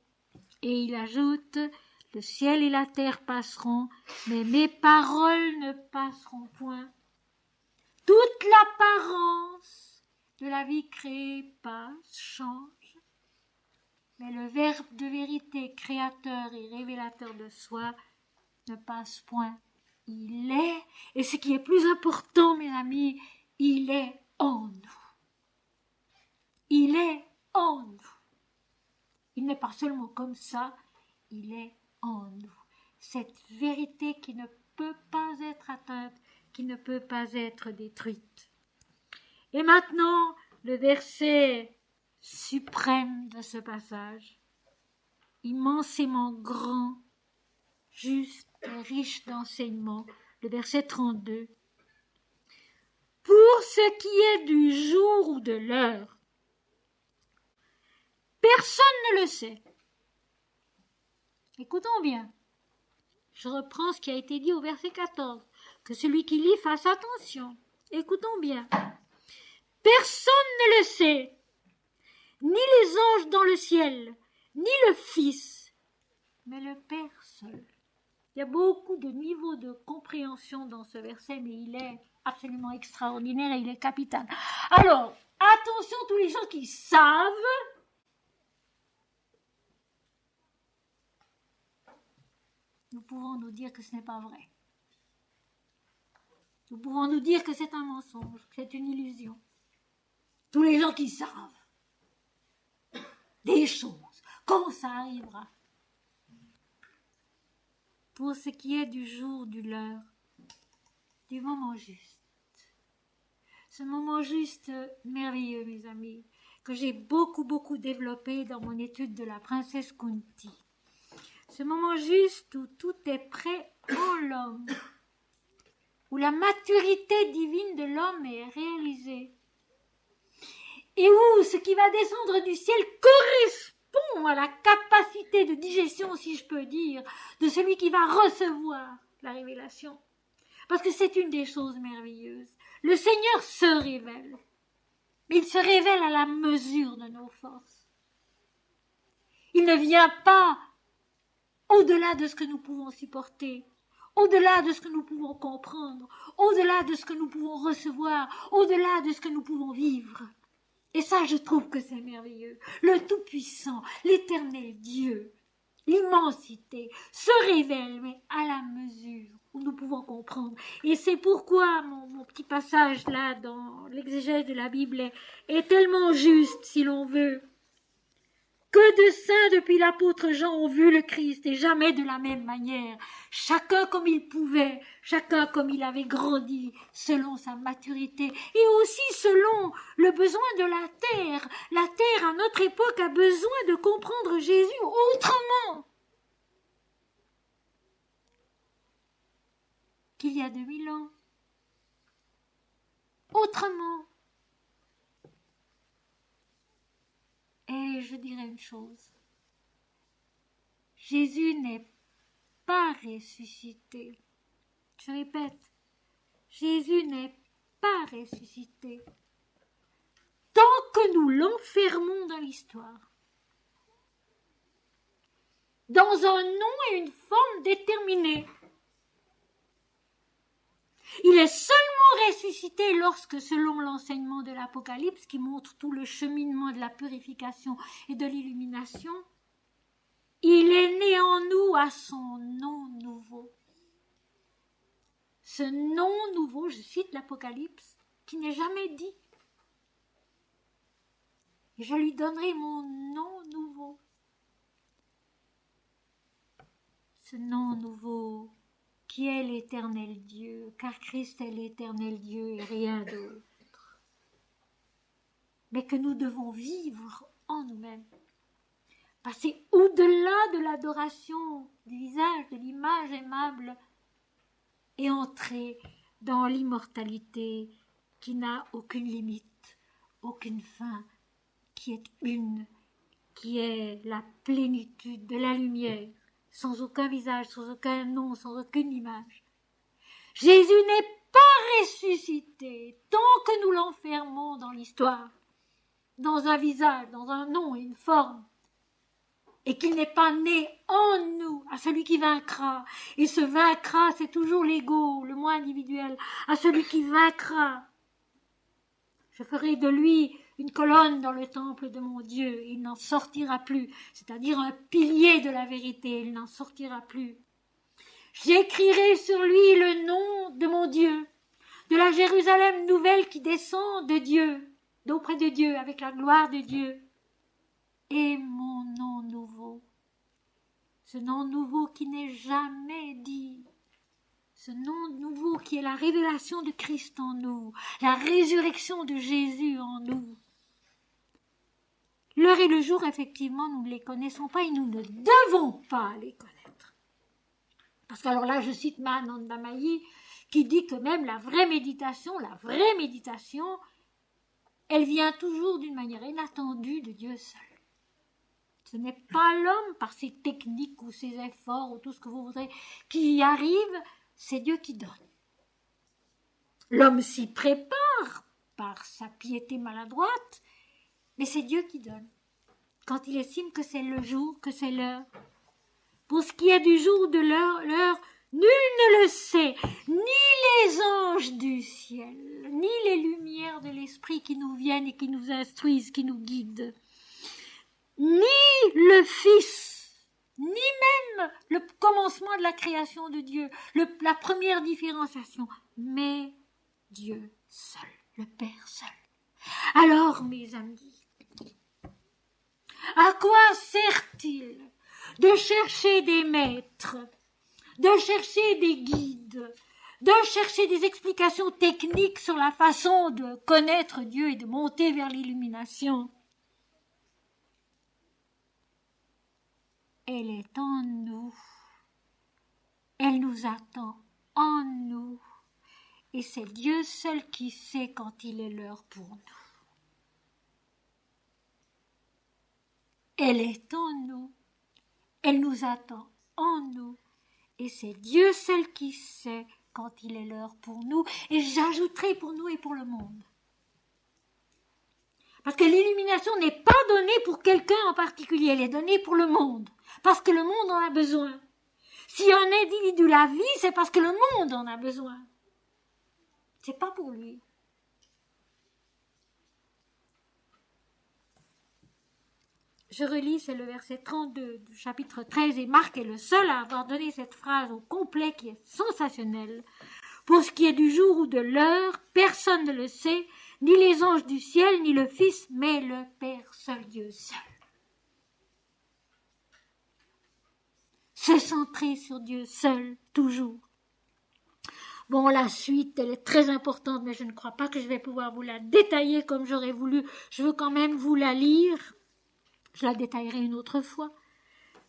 Et il ajoute, le ciel et la terre passeront, mais mes paroles ne passeront point. Toute l'apparence de la vie créée passe, change, mais le Verbe de vérité, créateur et révélateur de soi, ne passe point. Il est, et ce qui est plus important, mes amis, il est en nous. Il est en nous. Il n'est pas seulement comme ça, il est en nous. Cette vérité qui ne peut pas être atteinte, qui ne peut pas être détruite. Et maintenant, le verset suprême de ce passage, immensément grand, juste et riche d'enseignements, le verset 32. Pour ce qui est du jour ou de l'heure, personne ne le sait. Écoutons bien. Je reprends ce qui a été dit au verset 14. Que celui qui lit fasse attention. Écoutons bien. Personne ne le sait, ni les anges dans le ciel, ni le Fils, mais le Père seul. Il y a beaucoup de niveaux de compréhension dans ce verset, mais il est absolument extraordinaire et il est capital. Alors, attention tous les gens qui savent. Nous pouvons nous dire que ce n'est pas vrai. Nous pouvons nous dire que c'est un mensonge, que c'est une illusion. Tous les gens qui savent des choses, quand ça arrivera. Pour ce qui est du jour, du l'heure, du moment juste. Ce moment juste merveilleux, mes amis, que j'ai beaucoup développé dans mon étude de la princesse Kunti. Ce moment juste où tout est prêt en l'homme, où la maturité divine de l'homme est réalisée, et où ce qui va descendre du ciel correspond à la capacité de digestion, si je peux dire, de celui qui va recevoir la révélation. Parce que c'est une des choses merveilleuses. Le Seigneur se révèle, mais il se révèle à la mesure de nos forces. Il ne vient pas au-delà de ce que nous pouvons supporter, au-delà de ce que nous pouvons comprendre, au-delà de ce que nous pouvons recevoir, au-delà de ce que nous pouvons vivre. Et ça, je trouve que c'est merveilleux. Le Tout-Puissant, l'Éternel Dieu, l'immensité, se révèle, mais à la mesure où nous pouvons comprendre. Et c'est pourquoi mon petit passage là, dans l'exégèse de la Bible, est tellement juste, si l'on veut. Que de saints depuis l'apôtre Jean ont vu le Christ, et jamais de la même manière. Chacun comme il pouvait, chacun comme il avait grandi, selon sa maturité, et aussi selon le besoin de la terre. La terre, à notre époque, a besoin de comprendre Jésus autrement qu'il y a 2000 ans. Autrement. Et je dirais une chose. Jésus n'est pas ressuscité. Je répète, Jésus n'est pas ressuscité. Tant que nous l'enfermons dans l'histoire, dans un nom et une forme déterminée, il est seulement ressuscité lorsque, selon l'enseignement de l'Apocalypse, qui montre tout le cheminement de la purification et de l'illumination, il est né en nous à son nom nouveau. Ce nom nouveau, je cite l'Apocalypse, qui n'est jamais dit. Et je lui donnerai mon nom nouveau. Ce nom nouveau qui est l'éternel Dieu, car Christ est l'éternel Dieu et rien d'autre. Mais que nous devons vivre en nous-mêmes. Passer au-delà de l'adoration du visage, de l'image aimable, et entrer dans l'immortalité qui n'a aucune limite, aucune fin, qui est une, qui est la plénitude de la lumière, sans aucun visage, sans aucun nom, sans aucune image. Jésus n'est pas ressuscité tant que nous l'enfermons dans l'histoire, dans un visage, dans un nom et une forme, et qu'il n'est pas né en nous, à celui qui vaincra. Et ce vaincra, c'est toujours l'ego, le moi individuel, à celui qui vaincra. Je ferai de lui une colonne dans le temple de mon Dieu, il n'en sortira plus, c'est-à-dire un pilier de la vérité, il n'en sortira plus. J'écrirai sur lui le nom de mon Dieu, de la Jérusalem nouvelle qui descend de Dieu, d'auprès de Dieu, avec la gloire de Dieu. Et mon nom nouveau, ce nom nouveau qui n'est jamais dit, ce nom nouveau qui est la révélation de Christ en nous, la résurrection de Jésus en nous. L'heure et le jour, effectivement, nous ne les connaissons pas et nous ne devons pas les connaître. Parce que alors là, je cite Mahananda Mahi qui dit que même la vraie méditation, elle vient toujours d'une manière inattendue de Dieu seul. Ce n'est pas l'homme par ses techniques ou ses efforts ou tout ce que vous voudrez qui y arrive, c'est Dieu qui donne. L'homme s'y prépare par sa piété maladroite, mais c'est Dieu qui donne. Quand il estime que c'est le jour, que c'est l'heure. Pour ce qui est du jour ou de l'heure, nul ne le sait, ni les anges du ciel, ni les lumières de l'esprit qui nous viennent et qui nous instruisent, qui nous guident. Ni le Fils, ni même le commencement de la création de Dieu, la première différenciation, mais Dieu seul, le Père seul. Alors, mes amis, à quoi sert-il de chercher des maîtres, de chercher des guides, de chercher des explications techniques sur la façon de connaître Dieu et de monter vers l'illumination? Elle est en nous, elle nous attend en nous, et c'est Dieu seul qui sait quand il est l'heure pour nous. Elle est en nous, elle nous attend en nous, et c'est Dieu seul qui sait quand il est l'heure pour nous, et j'ajouterai pour nous et pour le monde. Parce que l'illumination n'est pas donnée pour quelqu'un en particulier, elle est donnée pour le monde. Parce que le monde en a besoin. Si un individu la vit, c'est parce que le monde en a besoin. C'est pas pour lui. Je relis, c'est le verset 32 du chapitre 13, et Marc est le seul à avoir donné cette phrase au complet qui est sensationnelle. Pour ce qui est du jour ou de l'heure, personne ne le sait, ni les anges du ciel, ni le Fils, mais le Père seul, Dieu seul. Se centrer sur Dieu seul, toujours. Bon, la suite, elle est très importante, mais je ne crois pas que je vais pouvoir vous la détailler comme j'aurais voulu. Je veux quand même vous la lire. Je la détaillerai une autre fois.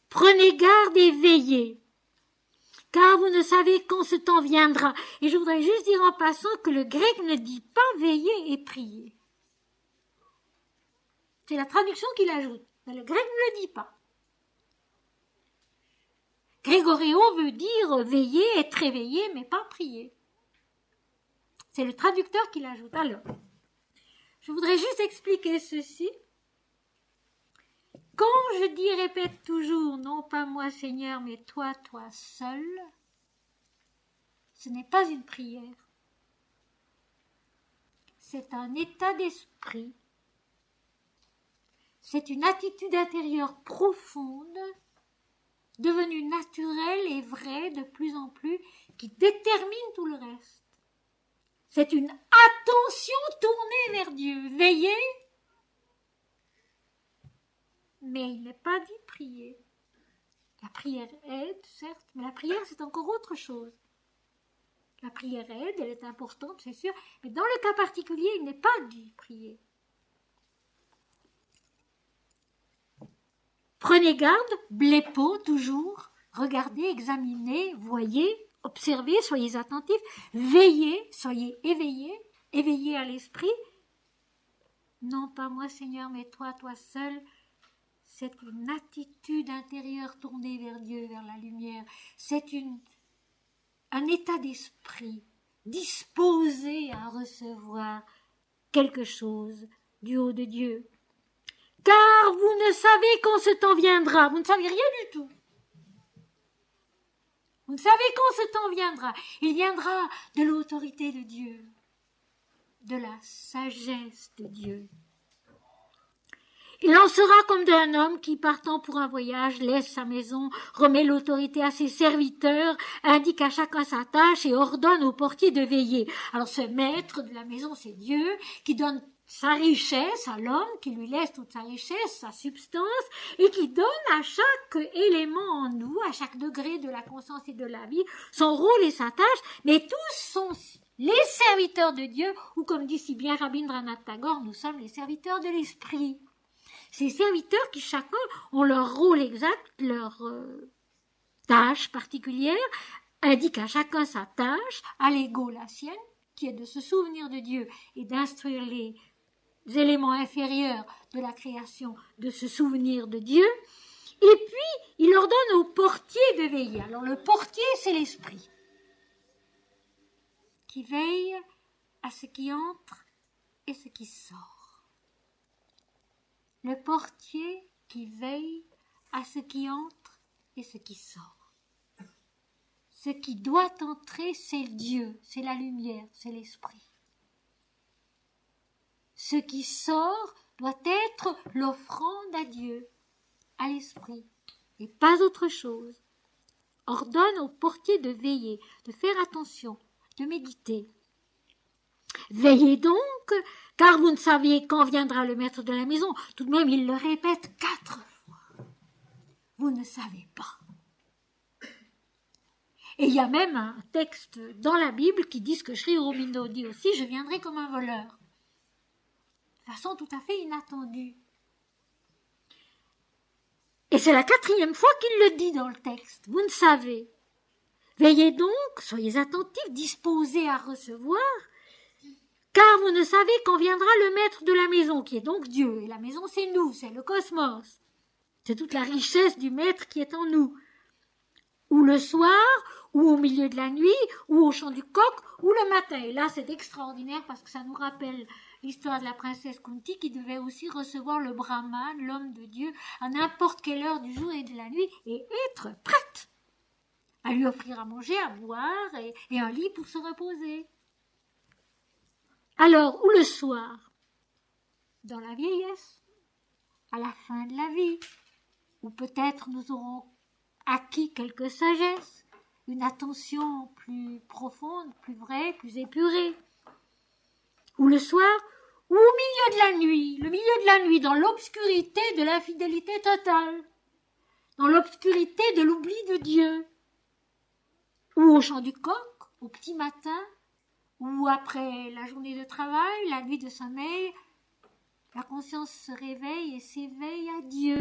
Prenez garde et veillez, car vous ne savez quand ce temps viendra. Et je voudrais juste dire en passant que le grec ne dit pas veiller et prier. C'est la traduction qu'il ajoute, mais le grec ne le dit pas. Grégoréo veut dire veiller, être éveillé, mais pas prier. C'est le traducteur qui l'ajoute. Alors, je voudrais juste expliquer ceci. Quand je dis, répète toujours, non pas moi Seigneur, mais toi, toi seul, ce n'est pas une prière. C'est un état d'esprit. C'est une attitude intérieure profonde, devenue naturelle et vraie de plus en plus, qui détermine tout le reste. C'est une attention tournée vers Dieu, veiller, mais il n'est pas dit prier. La prière aide, certes, mais la prière c'est encore autre chose. La prière aide, elle est importante, c'est sûr, mais dans le cas particulier, il n'est pas dit prier. Prenez garde, blépo toujours, regardez, examinez, voyez, observez, soyez attentifs, veillez, soyez éveillés, éveillés à l'esprit. Non pas moi Seigneur, mais toi, toi seul. C'est une attitude intérieure tournée vers Dieu, vers la lumière. C'est un état d'esprit disposé à recevoir quelque chose du haut de Dieu. Car vous ne savez quand ce temps viendra. Vous ne savez rien du tout. Vous ne savez quand ce temps viendra. Il viendra de l'autorité de Dieu, de la sagesse de Dieu. Il en sera comme d'un homme qui, partant pour un voyage, laisse sa maison, remet l'autorité à ses serviteurs, indique à chacun sa tâche et ordonne au portier de veiller. Alors ce maître de la maison, c'est Dieu, qui donne sa richesse à l'homme, qui lui laisse toute sa richesse, sa substance, et qui donne à chaque élément en nous, à chaque degré de la conscience et de la vie, son rôle et sa tâche, mais tous sont les serviteurs de Dieu, ou comme dit si bien Rabindranath Tagore, nous sommes les serviteurs de l'esprit. Ces serviteurs qui chacun ont leur rôle exact, leur tâche particulière, indiquent à chacun sa tâche, à l'ego la sienne, qui est de se souvenir de Dieu et d'instruire les éléments inférieurs de la création, de se souvenir de Dieu. Et puis, il ordonne au portier de veiller. Alors le portier, c'est l'esprit, qui veille à ce qui entre et ce qui sort. Le portier qui veille à ce qui entre et ce qui sort. Ce qui doit entrer, c'est Dieu, c'est la lumière, c'est l'esprit. Ce qui sort doit être l'offrande à Dieu, à l'esprit, et pas autre chose. Ordonne au portier de veiller, de faire attention, de méditer. Veillez donc, car vous ne savez quand viendra le maître de la maison. Tout de même, il le répète 4 fois. Vous ne savez pas. Et il y a même un texte dans la Bible qui dit ce que Sri Aurobindo dit aussi, je viendrai comme un voleur. De façon tout à fait inattendue. Et c'est la 4e fois qu'il le dit dans le texte. Vous ne savez. Veillez donc, soyez attentifs, disposés à recevoir, car vous ne savez quand viendra le maître de la maison, qui est donc Dieu. Et la maison, c'est nous, c'est le cosmos. C'est toute la richesse du maître qui est en nous. Ou le soir, ou au milieu de la nuit, ou au chant du coq, ou le matin. Et là, c'est extraordinaire parce que ça nous rappelle l'histoire de la princesse Kunti qui devait aussi recevoir le Brahman, l'homme de Dieu, à n'importe quelle heure du jour et de la nuit, et être prête à lui offrir à manger, à boire, et un lit pour se reposer. Alors, ou le soir, dans la vieillesse, à la fin de la vie, ou peut-être nous aurons acquis quelque sagesse, une attention plus profonde, plus vraie, plus épurée. Ou le soir, ou au milieu de la nuit, le milieu de la nuit, dans l'obscurité de l'infidélité totale, dans l'obscurité de l'oubli de Dieu, ou au chant du coq, au petit matin, ou après la journée de travail, la nuit de sommeil, la conscience se réveille et s'éveille à Dieu.